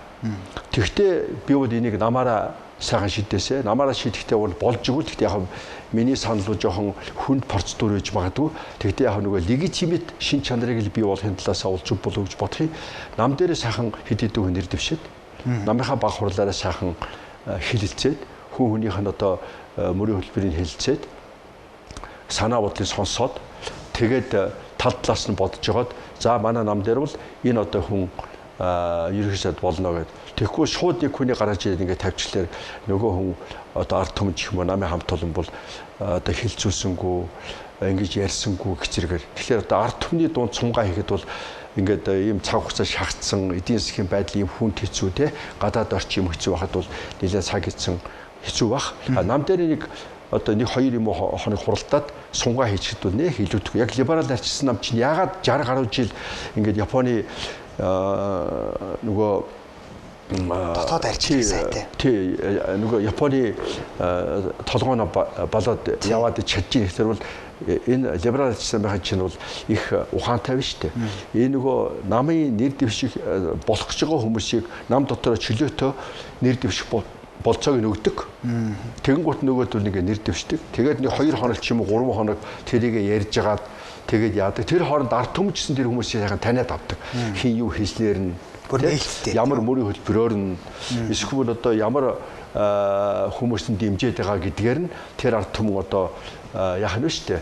Speaker 2: Тэгвэл би бол энийг намаараа сайхан шийдээсэ. Намаараа шийдэхдээ бол болж игэл. Тэгтээ яг миний санал бол жоохон хүнд процедур гэж магадгүй. Тэгтээ яг нөгөө легитимит шин чанарыг л бий болохын талаас олж болов гэж бодохыг. Нам дээрээ сайхан хэд хэдэн хүн нэр дэвшээд намынхаа баг хурлаараа сайхан хэлэлцээд хүн хүнийх нь одоо мөрийн хөтөлбөрийг хэлэлцээд санаа бодлыг сонсоод тэгээд тал талаас нь бодож жагаад за манай нам дээр бол энэ одоо хүн ерөнхий сайд болно гэдэг. Тэгэхгүй шууд нэг хүний гараж ирээд ингээд тавьчлаар нөгөө хүн одоо ард түмэн гэх юм уу намын хамт олон бол одоо хилцүүлсэнгүү ингэж ярьсангүй гэцэргээр. Тэгэхээр одоо ард түмний дунд цумгаа хийхэд бол ингээд ийм цаг хугацаа шаардсан эдийн засгийн байдал ийм хүнд хэцүү те гадаад орчин юм хэцүү байхад бол нэлээд цаг хийсэн хэцүү бах. Нам дээр нэг одоо 1-2 юм хоног хуралдаад сунгаа хийчихэд бол нэх илүүдэг. Яг либерал арчилсан нам чинь ягаад 60 гаруй жил ингээд Японы нөгөө
Speaker 1: дотоод арчилсан сайтай.
Speaker 2: Тий, нөгөө Японы толгойн болоод яваад чадчих юм. Тэгэхээр бол энэ либерал арчилсан байхад чинь бол их ухаантай биш үү? Энэ нөгөө намын нэр дэвших болох гэж байгаа хүмүүсийг нам дотор чөлөөтөө нэр дэвших болцоог нөгдөг. Тэгэнгүүт нөгөөд бол ингээ нэр дэвшдэг. Тэгээд нэг 2 хоног ч юм уу 3 хоног тэрийг ярьж агаад тэгээд яадаг. Тэр хооронд ард түмжсэн тэр хүмүүсийн яхан таниад авдаг. Хин юу хэлснээр нь ямар мөрийн хөтөлбөрөөр нь эсвэл одоо ямар хүмүүст нь дэмжиж байгаа гэдгээр нь тэр ард түмэн одоо яах нь вэ штэ.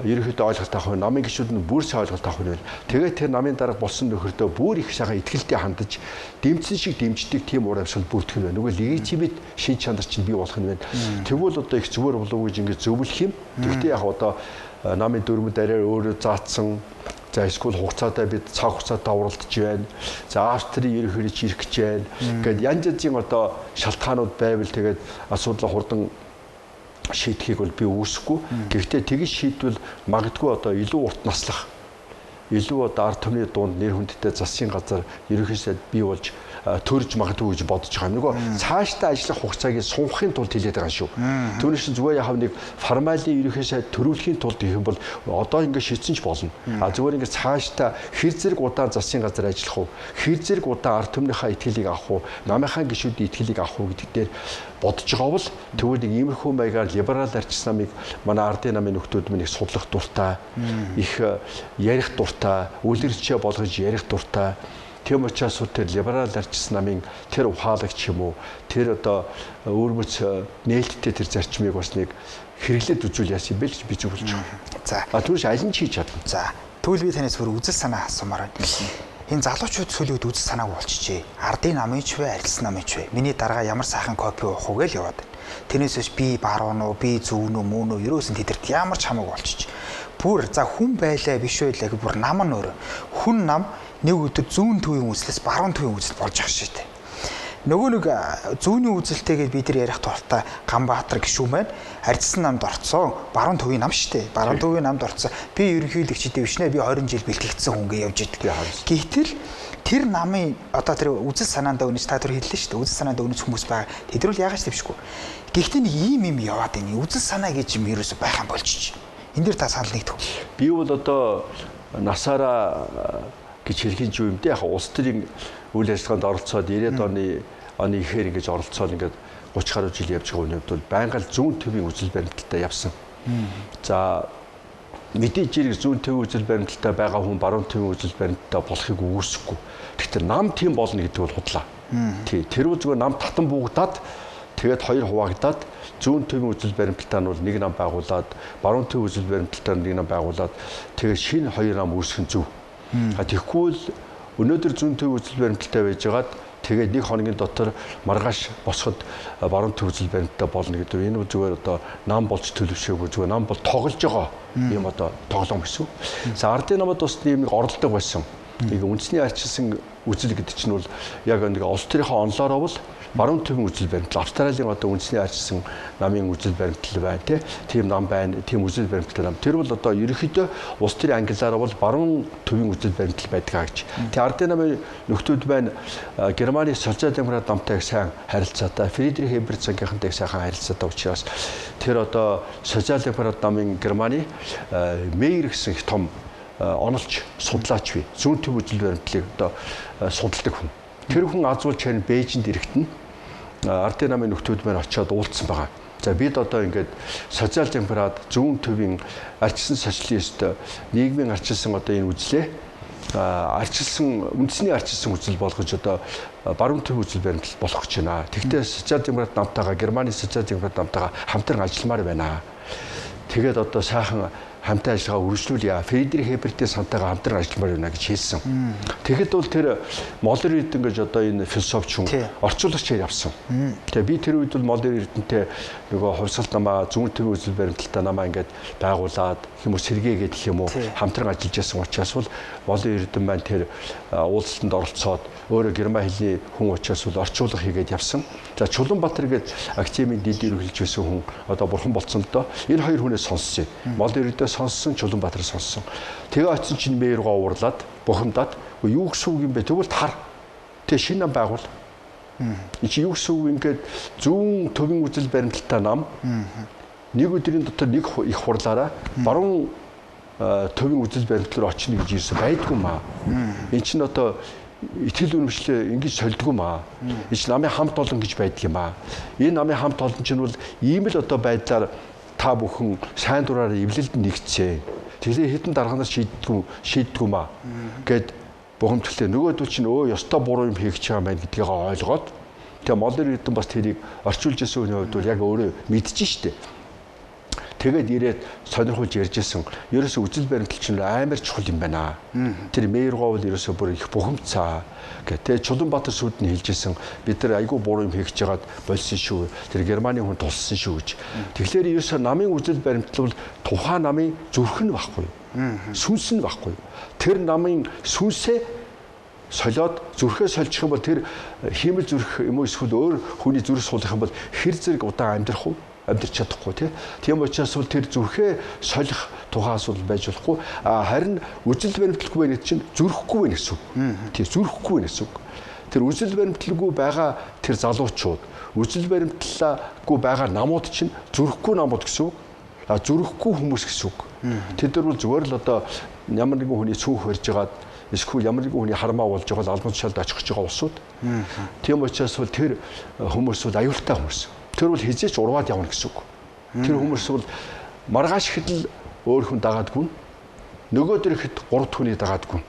Speaker 2: Ерөнхийдөө ойлголт авах нь намын гишүүд нь бүр сайн ойлголт авах нь байна. Тэгээд тэр намын дарга болсон нөхөртөө бүр их сайхан ихтгэлтэй хандаж дэмжсэн шиг дэмждэг тийм уур амьсгал бүрдэх нь байна. Нөгөө легитимит шин чанар чинь бий болох нь байна. Тэгвэл одоо их зүгээр болов уу гэж ингэ зөвлөх юм. Тэгвэл яг одоо намын дөрмөд арай өөрөө заацсан. За эсвэл хугацаатай бид цаг хугацаатай уралдаж байна. За Австрийн ерөнхийдөө ирэх гэж байна. Ингээд янз янзын одоо шалтгаанууд байвал тэгээд асуудлаа хурдан шийдэхийг бол би үүсэхгүй. Гэхдээ тэгж шийдвэл магадгүй одоо илүү урт наслах, илүү одоо ард түмний дунд нэр хүндтэй засгийн газар ерөнхийдөө бий болж төрж магадгүй гэж бодож байгаа юм. Нөгөө цаашдаа ажиллах хугацааг сунхахын тулд хэлээд байгаа шүү. Түүнээс зүгээр яхав нэг формалын ерөнхийдөө төрүүлэхийн тулд гэх юм бол одоо ингэ шийдсэн ч болно. Зүгээр ингэ цаашдаа хэр зэрэг удаан засгийн газар ажиллах уу? Хэр зэрэг удаан ард түмнийхээ итгэлийг авах уу? Намынхаа гишүүдийн итгэлийг авах уу гэдэг дээр бодож байгаа бол тэгвэл нэг иймэрхүү маягаар либерал арчилсан намыг манай ардын намын нөхдүүд минь их судлах дуртай, их ярих дуртай, үлгэрчээ болгож ярих дуртай. Тийм учраас тэр либерал арчилсан намын тэр ухаалагч юм уу, тэр одоо өөрмөц нээлттэй тэр зарчмыг бас нэг хэрэглээд үзүүл яасан бэ гэж би зөвлөж байгаа.
Speaker 1: За.
Speaker 2: Түүнээс аль нь хийж чадна.
Speaker 1: За. Тэгвэл би танаас бүр үзэл санаа асуумаар байна. Энэ залуучууд сүүлийн үед үзэл санааг болчихжээ. Ардын намынч вэ, арчилсан намынч вэ? Миний дарга ямар сайхан копи уух уу гэж яваад байна. Тэрнээс биш би баруун уу, би зөв нь мөн үү, ерөөсөн тэдэрт ямар ч хамаагүй болчихж. Бүр за хүн байлаа биш байлаа гэх бүр нам нь өөр. Хүн нам нэг өдөр зүүн төвийн үзлээс баруун төвийн үзэл болж ах шээ тэ. Нөгөө нэг зүүнний үзэлтэйгээ бид нар ярих туфта Ганбаатар гişүү маань арчилсан намд орцсон. Баруун төвийн нам шүү дээ. Баруун төвийн намд орцсон. Би ерөнхийлөгчтэй биш нэ. Би 20 жил бэлтгэгдсэн хүн гээ явж идэг. Гэтэл тэр намын одоо тэр үзэл санаандаа өнөж та түр хэллээ шүү дээ. Үзэл санаандаа өнөж хүмүүс байгаа. Тэдрүүл яагаад ч твшгүй. Гэхдээ нэг ийм яваад байна. Үзэл санаа гэж юм ерөөсөй байх юм болчих. Энд дэр та санал нэгдэх.
Speaker 2: Би бол одоо насаараа гэж хэлхийн ч юм дээ. Яг улс төрийн үйл ажиллагаанд оролцоод 90-ад оны ихээр ингэж оролцоод ингээд 30 гаруй жил явж байгаа үед бол байнга зүүн төвийн үзэл баримталтай явсан. За мэдээж зэрэг зүүн төвийн үзэл баримталтай байгаа хүн баруун төвийн үзэл баримталтай болохыг үүсэхгүй. Гэхдээ нам тийм болно гэдэг бол худлаа. Тий, тэр зүгээр нам татан буугдаад тэгээд хоёр хуваагдаад зүүн төвийн үзэл баримталтай нь бол нэг нам байгуулад баруун төвийн үзэл баримталтай нэг нам байгуулад тэгээд шинэ хоёр нам үүсгэх нь зөв. Тэгэхгүй л өнөөдөр зүүн төвийн үзэл баримталтай байжгаад тэгээд нэг хоногийн дотор маргааш босоход баруун төвийн үзэл баримталтай болно гэдэг. Энэ бол зүгээр одоо нам болж төлөвшөөгүй зүгээр нам бол тоглож байгаа юм одоо тоглоом гэсэн. За ардын намад бас нэг оролдог байсан. Нэг үндэсний арчилсан үзэл гэдэг чинь бол яг нэг улс төрийнхөө онлоороо бол баруун төвийн үзэл баримтал Австралийн одоо үндэсний арчилсан намын үзэл баримтал байна тийм нам байна тийм үзэл баримтал нам тэр бол одоо ерөнхийдөө улс төрийн ангиллаараа бол баруун төвийн үзэл баримтал байдаг гэж. Тэгээ ардын намын нөхдүүд байна Германы социал-демократ намтай сайн харилцаатай Фридрих Эберт-цангийнхантай сайхан харилцаатай учраас тэр одоо социал-демократ намын Германы Мейер гэсэн их том онолч судлаач бий. Зүүн төв үзэл баримтлалыг одоо судалдаг хүн. Тэр хүн азуулж харин Бээжинд ирэхтэн ардын намын нөхдүүд маань очиод уулзсан байгаа. За бид одоо ингээд социал-демократ зүүн төвийн арчилсан социалист нийгмийн арчилсан одоо энэ үзлээ арчилсан үндэсний арчилсан үзэл болгож одоо баруун төв үзэл баримтал болох гэж байна. Тэгвэл социал-демократ намтайгаа Германы социал-демократ намтайгаа хамтран ажилламаар байна. Тэгээд одоо сайхан хамтан ажиллагаа үргэлжлүүлье. Фридрих Эбертийн сантайгаа хамтран ажилламаар байна гэж хэлсэн. Тэгэхэд бол тэр Молер Эрдэнэ гэж одоо энэ философч хүн орчуулагчээр явсан. Тэгээ би тэр үед бол Молер Эрдэнэтэй нөгөө хувьсгалт намаа зүүн төвийн үзэл баримталтай намаа ингээд байгуулад хүмүүс сэргээгээд гэх юм уу хамтран ажиллаж байсан учраас бол Молын Эрдэнэ маань тэр уулзалтанд оролцоод өөрөө герман хэлний хүн учраас бол орчуулга хийгээд явсан. За Чулуунбаатар гээд академийн дид ерөнхийлж байсан хүн одоо бурхан болцсон л доо. Энэ хоёр хүнээс сонссон. Молын Эрдэнэ сонссон, Чулуунбаатар сонссон. Тэгээ очсон чинь мэй руугаа уурлаад бухимдаад юу гэсэн үг юм бэ? Тэгвэл тар. Тэ шинэ нам байгуул. Энэ чи юу гэсэн үг ингээд зүүн төвийн үзэл баримталтай нам нэг өдрийн дотор нэг их хурлаараа баруун төвийн үзэл баримтлал очно гэж ирсэн байдгүй маа. Энэ чинь одоо итгэл үнэмшлээ ингэж сольдгүй маа. Энэ чинь намын хамт олон гэж байдаг юм аа. Энэ намын хамт олон чинь бол ийм л одоо байдлаар та бүхэн сайн дураараа эвлэлд нэгцээ. Тэгэхээр хэдэн дарганаас шийддэггүй маа гэд бухимдалтай нөгөөдөл чинь ёстой буруу юм хийж байгаа байна гэдгийг ойлгоод тэгээ Молын Эрдэнэ бас тэрийг орчуулж ирсэн хүний хувьд бол яг өөрөө мэдчихэж штэ. Тэгээд ирээд сонирхуулж ярьжсэн. Ерөөсөө үзэл баримтлал чинь амар чухал юм байна. Тэр мэрэгоо бол ерөөсөө бүр их бухимдцаа гэдэг. Чулуунбаатар сүд нь хэлжсэн. Бид нар айгүй буруу юм хийж жагаад болсон шүү. Тэр Германы хүн тулсан шүү гэж. Тэгэхээр ерөөсөө намын үзэл баримтлал бол тухайн намын зүрх нь баггүй. Сүнс нь баггүй. Тэр намын сүнсээ солиод зүрхээ сольчих юм бол тэр хиймэл зүрх юм уу эсвэл өөр хүний зүрх суулгах юм бол хэр зэрэг удаан амьдрч чадахгүй тийм учраас бол тэр зүрхээ солих тухаас бол байж болохгүй харин үзэл баримтлалгүй байх чинь зүрхгүй байх гэсэн үг. Тийм зүрхгүй байх гэсэн үг. Тэр үзэл баримтлалгүй байгаа тэр залуучууд үзэл баримтлалгүй байгаа намууд чинь зүрхгүй намууд гэсэн үг. Зүрхгүй хүмүүс гэсэн үг. Тэд нар бол зүгээр л одоо ямар нэгэн хүний цүнх барьж байгаад эсвэл ямар нэгэн хүний хармаа болж байгаа л албан тушаалд очихж байгаа улсууд. Тийм учраас бол тэр хүмүүс бол аюултай хүмүүс. Тэр бол хизээч урваад явна гэсэн үг. Тэр хүмүүс бол маргааш ихэд л өөр хүн дагаадгүй. Нөгөөдөр ихэд 3 хүний дагаадгүй.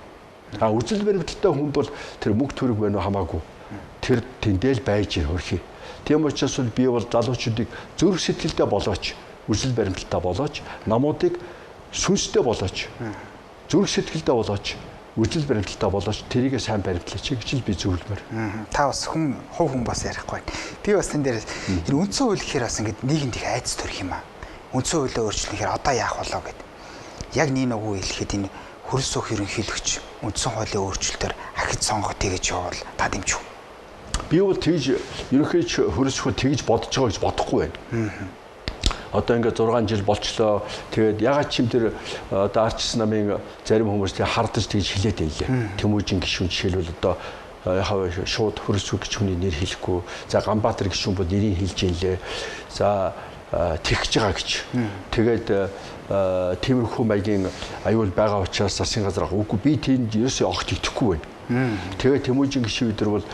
Speaker 2: Үзэл баримталтай хүн бол тэр мөнгө төрөг байна уу хамаагүй. Тэр тэндэл байж хөрхий. Тийм учраас бол би бол залуучуудыг зүрх сэтгэлдээ болооч, үзэл баримталтай болооч, намуудыг сүнстэй болооч, зүрх сэтгэлдээ болооч, үзэл баримталтай болооч тэрийгэ сайн баримтлаач гэж л би зөвлөмөр.
Speaker 1: Та бас хүн бас ярихгүй байна. Би бас тэн дээр энэ үндсэн хууль гэхээр бас ингээд нийгэмд их айц төрөх юм аа. Үндсэн хуулиа өөрчлөхөөр одоо яах болоо гэд. Яг нэг үгүй хэлэхэд энэ хөрс өх ерөнхийлөгч үндсэн хуулийн өөрчлөлтөөр ахиж сонгох тэгэж явал та дэмжих.
Speaker 2: Би бол тэгж ерөнхийч хөрсөхөд тэгж бодож байгаа гэж бодохгүй байна. Одоо ингээд 6 жил болчлоо. Тэгээд ягаад чим тэр одоо Арчс намын зарим хүмүүс тэг хардаж тэгж хилээд байлээ. Тэмүүжин гишүүн жишээлбэл одоо шууд хөрсөг гэж хүний нэр хэлэхгүй. За Ганбаатар гишүүн бол нэрийг хэлж инлээ. За тэгж байгаа гэж. Тэгээд тиймэрхүү маягийн аюул байгаа учраас засгийн газар үгүй би тэнд ерөөсөө огт итгэхгүй байна. Тэгээ Тэмүүжин гишүүн өдөр бол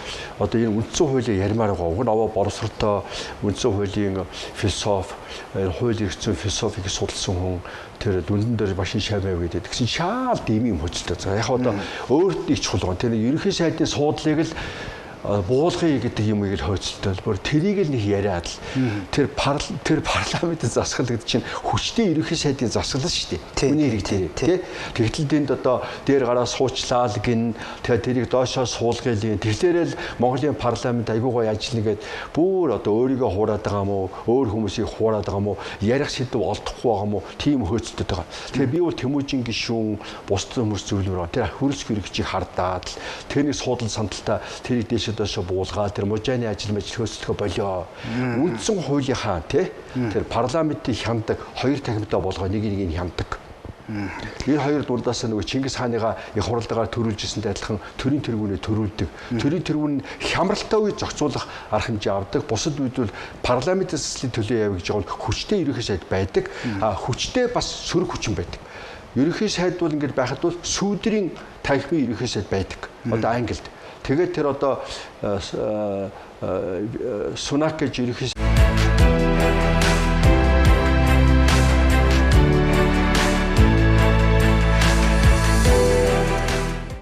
Speaker 2: одоо энэ үндсэн хуулийн ярмаар байгаа. Уг нь аваа боловсролтой үндсэн хуулийн философи, хууль эрхцэн философиг судалсан хүн тэр дүндэн дээр машин шаваа гэдэг. Тэгсэн шаал дэмийн хөцөлтэй. Яг одоо өөрт нь их чухал гоо. Тэр ерөнхий сайдын суудлыг л буулгая гэдэг юм ийг л хойцолтой бол тэрийг л нэг яриад л тэр парламентын засгал гэдэг чинь хүчтэй ерөнхий сайдын засгал шүү дээ. Хүний хэрэгтэй тий. Тэгтэл тэнд одоо дээр гараа суучлаа л гин тэгээ тэрийг доошоо суулгая л. Тэгэхээр л Монголын парламент айгүй гоё ажиллана гэд бүр одоо өөрийгөө хуураад байгаа мó өөр хүмүүсийг хуураад байгаа мó ярих сэдв олдохгүй байгаа мó тийм хөөцөлдөд байгаа. Тэгээ би бол Тэмүүжин гишүүн бусд хүмүүс зөвлөмөр тэр хөрс хэрэгчийг хардаад л тэрний суудлын сандалтаа тэрийг дэшээ буулгаад тэр мужааны ажил хөөцөлгөө болио. Үндсэн хуулийнхаа тэр парламентын хяндаг хоёр тахимтай болгоо нэг хяндаг. Энэ хоёр дундаас нөгөө Чингис хааныгаа их хуралдаагаар төрүүлж ирсэнтэй адилхан төрийн тэргүүнээ төрүүлдэг. Төрийн тэргүүн хямралтай үед зохицуулах арга хэмжээ авдаг. Бусад үед бол парламентын заслын төлөө явж байгаа хүчтэй ерөнхий сайд байдаг. Хүчтэй бас сөрөг хүчин байдаг. Ерөнхий сайд бол ингэж байхад бол сүүдрийн танхимын ерөнхий сайд байдаг. Одоо Англид. Тэгээд тэр одоо Сунак гэж ерөнхий